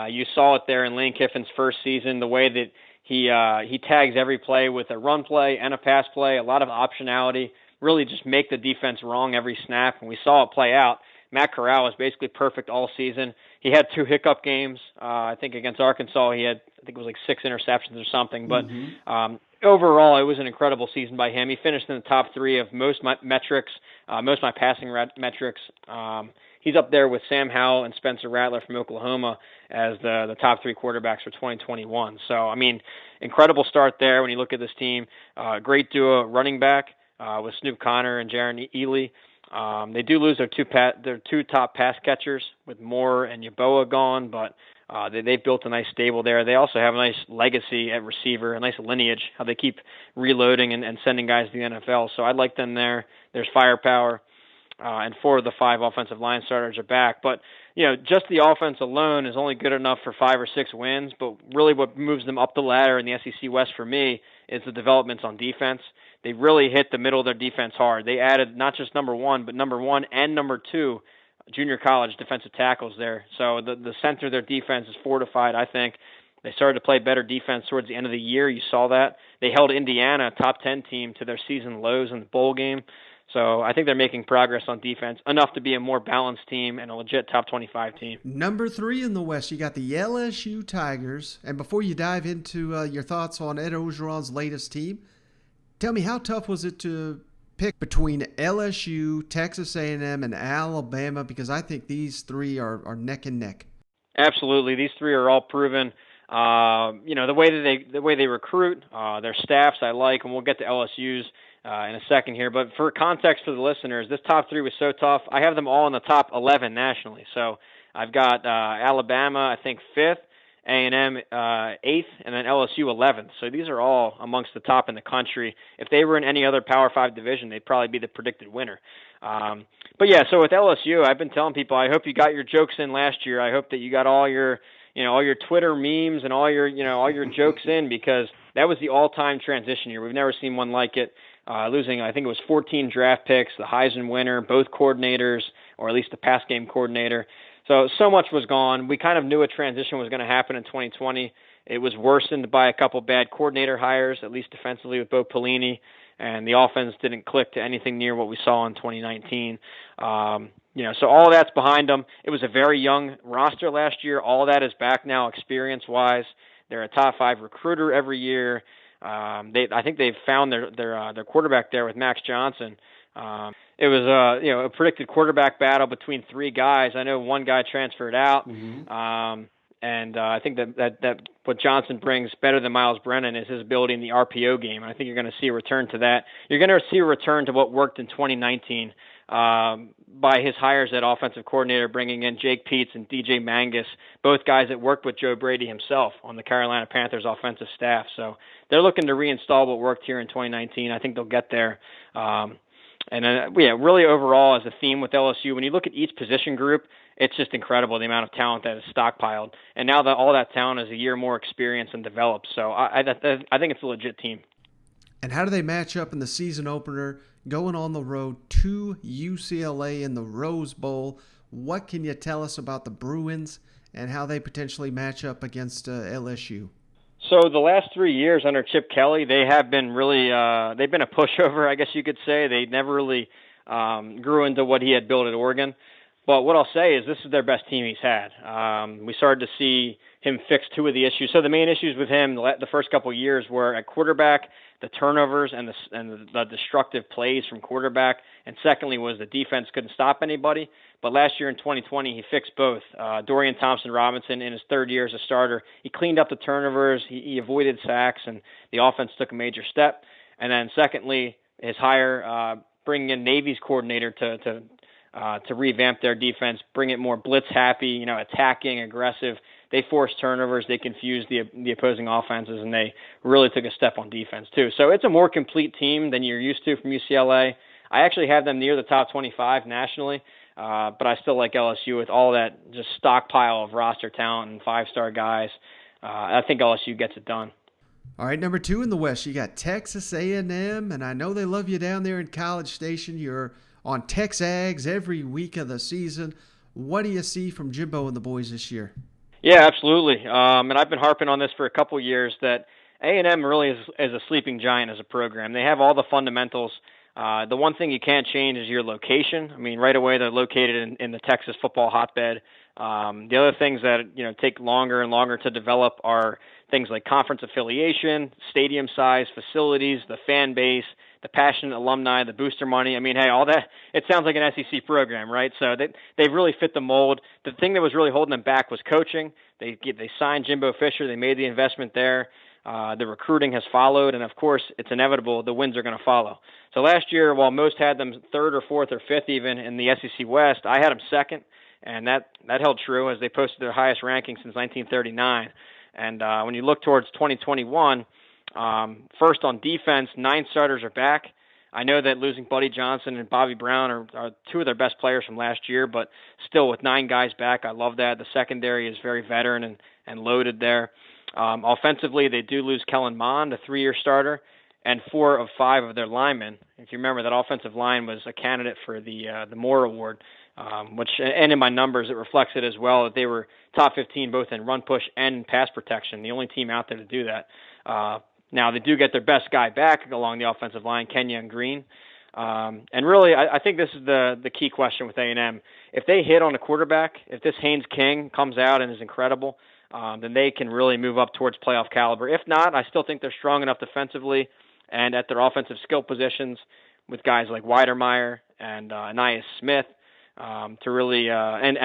You saw it there in Lane Kiffin's first season, the way that he tags every play with a run play and a pass play, a lot of optionality, really just make the defense wrong every snap, and we saw it play out. Matt Corral was basically perfect all season. He had 2 hiccup games. I think against Arkansas he had, I think it was like 6 interceptions or something. But overall, it was an incredible season by him. He finished in the top 3 of most my metrics, most of my passing metrics. He's up there with Sam Howell and Spencer Rattler from Oklahoma as the top 3 quarterbacks for 2021. So, I mean, incredible start there when you look at this team. Great duo running back with Snoop Connor and Jaron Ely. They do lose their 2 top pass catchers with Moore and Yeboah gone, but they built a nice stable there. They also have a nice legacy at receiver, a nice lineage, how they keep reloading and sending guys to the NFL. So I like them there. There's firepower, and 4 of the 5 offensive line starters are back. But, you know, just the offense alone is only good enough for 5 or 6 wins, but really what moves them up the ladder in the SEC West for me is the developments on defense. They really hit the middle of their defense hard. They added not just number 1, but number 1 and number 2 junior college defensive tackles there. So the center of their defense is fortified, I think. They started to play better defense towards the end of the year. You saw that. They held Indiana, a top 10 team, to their season lows in the bowl game. So I think they're making progress on defense, enough to be a more balanced team and a legit top 25 team. Number 3 in the West, you got the LSU Tigers. And before you dive into your thoughts on Ed Orgeron's latest team, tell me, how tough was it to pick between LSU, Texas A&M, and Alabama? Because I think these 3 are neck and neck. Absolutely, these 3 are all proven. You know, the way they recruit, their staffs I like, and we'll get to LSU's in a second here. But for context for the listeners, this top 3 was so tough. I have them all in the top 11 nationally. So I've got Alabama, I think 5th. A&M 8th, and then LSU 11th. So these are all amongst the top in the country. If they were in any other Power 5 division, they'd probably be the predicted winner. But yeah, so with LSU, I've been telling people, I hope you got your jokes in last year. I hope that you got all your Twitter memes and all your jokes in, because that was the all-time transition year. We've never seen one like it. Losing, I think it was 14 draft picks, the Heisman winner, both coordinators, or at least the pass game coordinator. So much was gone. We kind of knew a transition was going to happen in 2020. It was worsened by a couple bad coordinator hires, at least defensively with Bo Pelini, and the offense didn't click to anything near what we saw in 2019. So all of that's behind them. It was a very young roster last year. All that is back now experience-wise. They're a top 5 recruiter every year. I think they've found their quarterback there with Max Johnson. It was a predicted quarterback battle between 3 guys. I know one guy transferred out, and I think that what Johnson brings better than Miles Brennan is his ability in the RPO game. And I think you're going to see a return to that. You're going to see a return to what worked in 2019 by his hires at offensive coordinator, bringing in Jake Peets and DJ Mangus, both guys that worked with Joe Brady himself on the Carolina Panthers offensive staff. So they're looking to reinstall what worked here in 2019. I think they'll get there. And then, really overall as a theme with LSU, when you look at each position group, it's just incredible the amount of talent that is stockpiled. And now that all that talent is a year more experience and developed. So I think it's a legit team. And how do they match up in the season opener, going on the road to UCLA in the Rose Bowl? What can you tell us about the Bruins and how they potentially match up against LSU? So the last 3 years under Chip Kelly, they have been really they've been a pushover, I guess you could say. They never really grew into what he had built at Oregon. But what I'll say is this is their best team he's had. We started to see him fix 2 of the issues. So the main issues with him the first couple of years were at quarterback, the turnovers and the destructive plays from quarterback, and secondly was the defense couldn't stop anybody. But last year in 2020, he fixed both. Dorian Thompson-Robinson, in his 3rd year as a starter, he cleaned up the turnovers, he avoided sacks, and the offense took a major step. And then secondly, his hire, bringing in Navy's coordinator to revamp their defense, bring it more blitz happy, attacking, aggressive. They forced turnovers, they confused the opposing offenses, and they really took a step on defense too. So it's a more complete team than you're used to from UCLA. I actually have them near the top 25 nationally, but I still like LSU with all that just stockpile of roster talent and 5-star guys. I think LSU gets it done. All right, number 2 in the West, you got Texas A&M, and I know they love you down there in College Station. You're on Texags every week of the season. What do you see from Jimbo and the boys this year? Yeah, absolutely. And I've been harping on this for a couple years that A&M really is a sleeping giant as a program. They have all the fundamentals. The one thing you can't change is your location. I mean, right away they're located in the Texas football hotbed. The other things that take longer and longer to develop are things like conference affiliation, stadium size, facilities, the fan base, the passionate alumni, the booster money. I mean, hey, all that, it sounds like an SEC program, right? So they've really fit the mold. The thing that was really holding them back was coaching. They signed Jimbo Fisher. They made the investment there. The recruiting has followed, and of course, it's inevitable the wins are going to follow. So last year, while most had them 3rd or 4th or 5th even in the SEC West, I had them 2nd, and that held true as they posted their highest ranking since 1939. And when you look towards 2021, first on defense, 9 starters are back. I know that losing Buddy Johnson and Bobby Brown are 2 of their best players from last year, but still with 9 guys back, I love that. The secondary is very veteran and loaded there. Offensively, they do lose Kellen Mond, a 3-year starter, and 4 of 5 of their linemen. If you remember, that offensive line was a candidate for the Moore Award, which, and in my numbers, it reflects it as well, that they were top 15 both in run push and pass protection, the only team out there to do that. Now, they do get their best guy back along the offensive line, Kenyon Green. And really, I think this is the key question with A&M. If they hit on a quarterback, if this Haynes King comes out and is incredible, then they can really move up towards playoff caliber. If not, I still think they're strong enough defensively and at their offensive skill positions with guys like Weidermeyer and Anais Smith to really and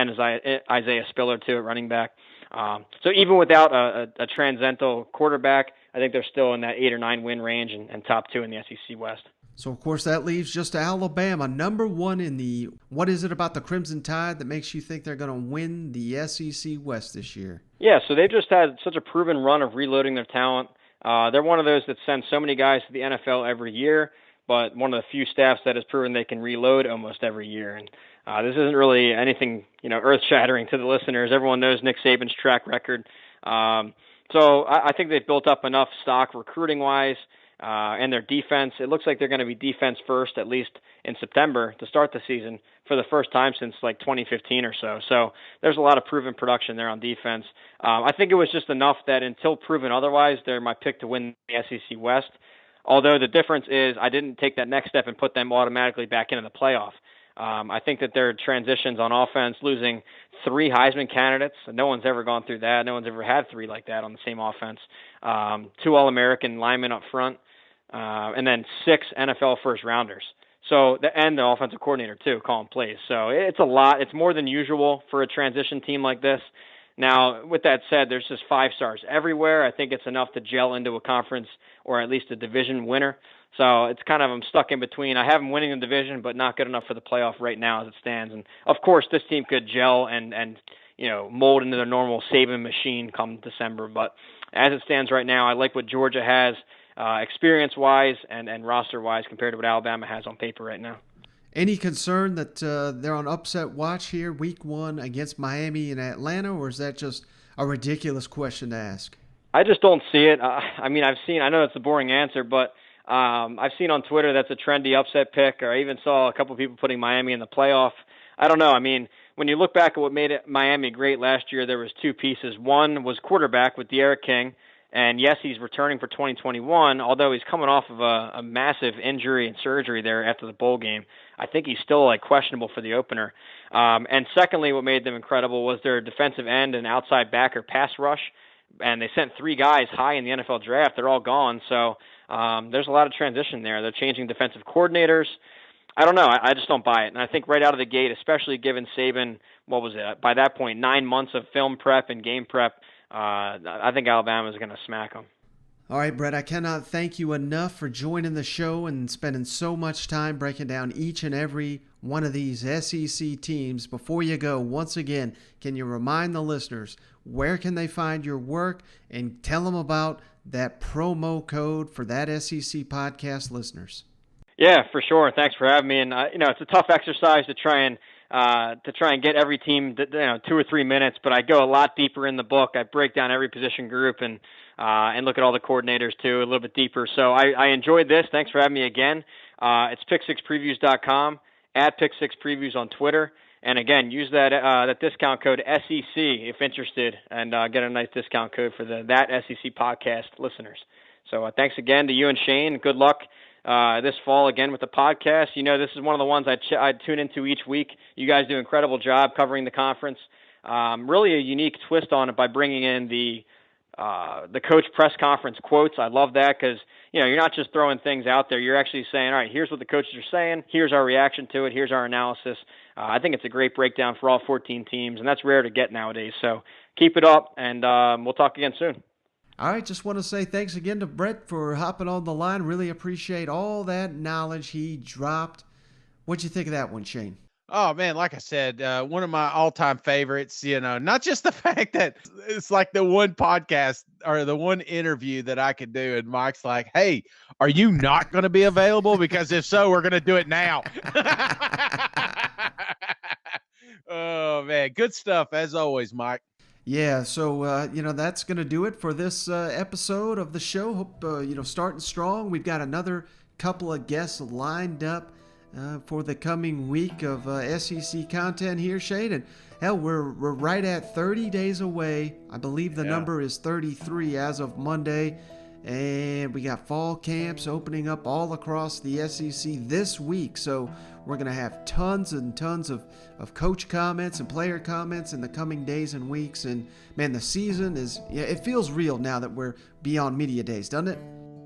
Isaiah Spiller too at running back. So even without a transcendental quarterback, I think they're still in that 8 or 9 win range and top 2 in the SEC West. So, of course, that leaves just Alabama, number 1 in the – what is it about the Crimson Tide that makes you think they're going to win the SEC West this year? Yeah, so they've just had such a proven run of reloading their talent. They're one of those that send so many guys to the NFL every year, but one of the few staffs that has proven they can reload almost every year. And this isn't really anything, earth-shattering to the listeners. Everyone knows Nick Saban's track record. So I think they've built up enough stock recruiting-wise and their defense. It looks like they're going to be defense first, at least in September, to start the season for the first time since like 2015 or so. So there's a lot of proven production there on defense. I think it was just enough that until proven otherwise, they're my pick to win the SEC West. Although the difference is I didn't take that next step and put them automatically back into the playoff. I think that their transitions on offense, losing 3 Heisman candidates, no one's ever gone through that. No one's ever had 3 like that on the same offense. 2 All-American linemen up front, and then 6 NFL first-rounders. So, and the offensive coordinator too, calling plays. So it's a lot. It's more than usual for a transition team like this. Now, with that said, there's just 5 stars everywhere. I think it's enough to gel into a conference or at least a division winner. So it's kind of, I'm stuck in between. I have them winning the division, but not good enough for the playoff right now as it stands. And of course, this team could gel and mold into their normal Saban machine come December. But as it stands right now, I like what Georgia has experience-wise and roster-wise compared to what Alabama has on paper right now. Any concern that they're on upset watch here, week 1 against Miami and Atlanta, or is that just a ridiculous question to ask? I just don't see it. I know it's a boring answer, but I've seen on Twitter that's a trendy upset pick, or I even saw a couple people putting Miami in the playoff. I don't know. I mean, when you look back at what made Miami great last year, there was 2 pieces. One was quarterback with De'Aaron King, and yes, he's returning for 2021, although he's coming off of a massive injury and surgery there after the bowl game. I think he's still questionable for the opener. And secondly, what made them incredible was their defensive end and outside backer pass rush, and they sent 3 guys high in the NFL draft. They're all gone, so there's a lot of transition there. They're changing defensive coordinators. I don't know. I just don't buy it. And I think right out of the gate, especially given Saban, what was it, by that point, 9 months of film prep and game prep, I think Alabama is going to smack them. All right, Brett, I cannot thank you enough for joining the show and spending so much time breaking down each and every one of these SEC teams. Before you go, once again, can you remind the listeners where can they find your work and tell them about that promo code for that SEC podcast listeners? Yeah, for sure. Thanks for having me. And it's a tough exercise to try and get every team 2 or 3 minutes, but I go a lot deeper in the book. I break down every position group and look at all the coordinators too a little bit deeper. So I enjoyed this. Thanks for having me again. It's pick6previews.com, at pick6previews on Twitter. And again, use that discount code SEC if interested, and get a nice discount code for that SEC podcast listeners. So thanks again to you and Shane. Good luck this fall again with the podcast. This is one of the ones I tune into each week. You guys do an incredible job covering the conference. Really a unique twist on it by bringing in the coach press conference quotes. I love that because you're not just throwing things out there. You're actually saying, all right, here's what the coaches are saying. Here's our reaction to it. Here's our analysis. I think it's a great breakdown for all 14 teams, and that's rare to get nowadays. So keep it up, and we'll talk again soon. All right, just want to say thanks again to Brett for hopping on the line. Really appreciate all that knowledge he dropped. What'd you think of that one, Shane? Oh, man, like I said, one of my all-time favorites, not just the fact that it's like the one podcast or the one interview that I could do, and Mike's like, hey, are you not going to be available? Because if so, we're going to do it now. Oh, man, good stuff as always, Mike. Yeah, so, that's going to do it for this episode of the show. Hope, starting strong. We've got another couple of guests lined up for the coming week of SEC content here, Shane. And hell, we're right at 30 days away. I believe the number is 33 as of Monday. And we got fall camps opening up all across the SEC this week. So we're going to have tons and tons of coach comments and player comments in the coming days and weeks. And, man, the season it feels real now that we're beyond media days, doesn't it?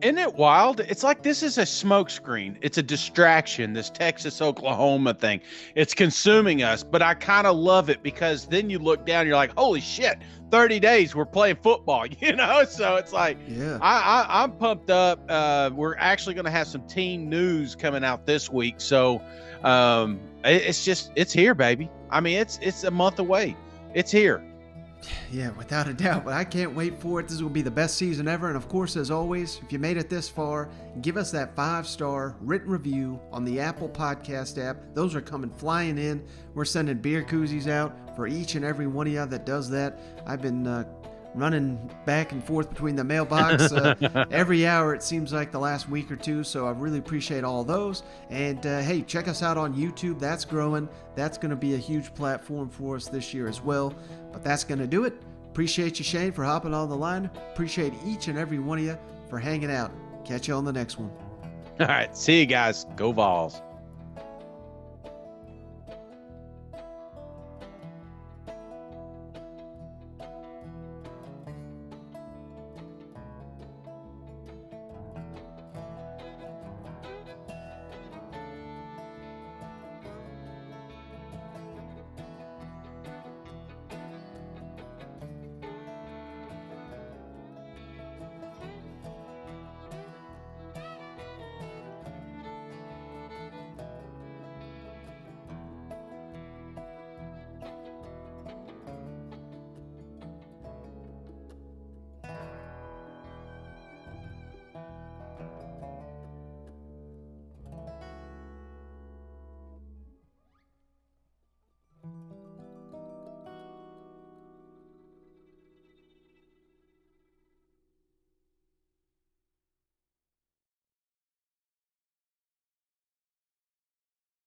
Isn't it wild? It's like this is a smokescreen. It's a distraction, this Texas-Oklahoma thing. It's consuming us, but I kind of love it because then you look down, you're like, holy shit, 30 days we're playing football, So it's like, yeah. I'm pumped up. We're actually going to have some team news coming out this week. So it's here, baby. I mean, it's a month away. It's here. Yeah, without a doubt, but I can't wait for it. This will be the best season ever. And of course, as always, if you made it this far, give us that 5-star written review on the Apple Podcast app. Those are coming flying in. We're sending beer koozies out for each and every one of you that does that. I've been running back and forth between the mailbox every hour, it seems like, the last week or two. So I really appreciate all those. And hey, check us out on YouTube. That's growing. That's going to be a huge platform for us this year as well. But that's going to do it. Appreciate you, Shane, for hopping on the line. Appreciate each and every one of you for hanging out. Catch you on the next one. All right. See you guys. Go Vols.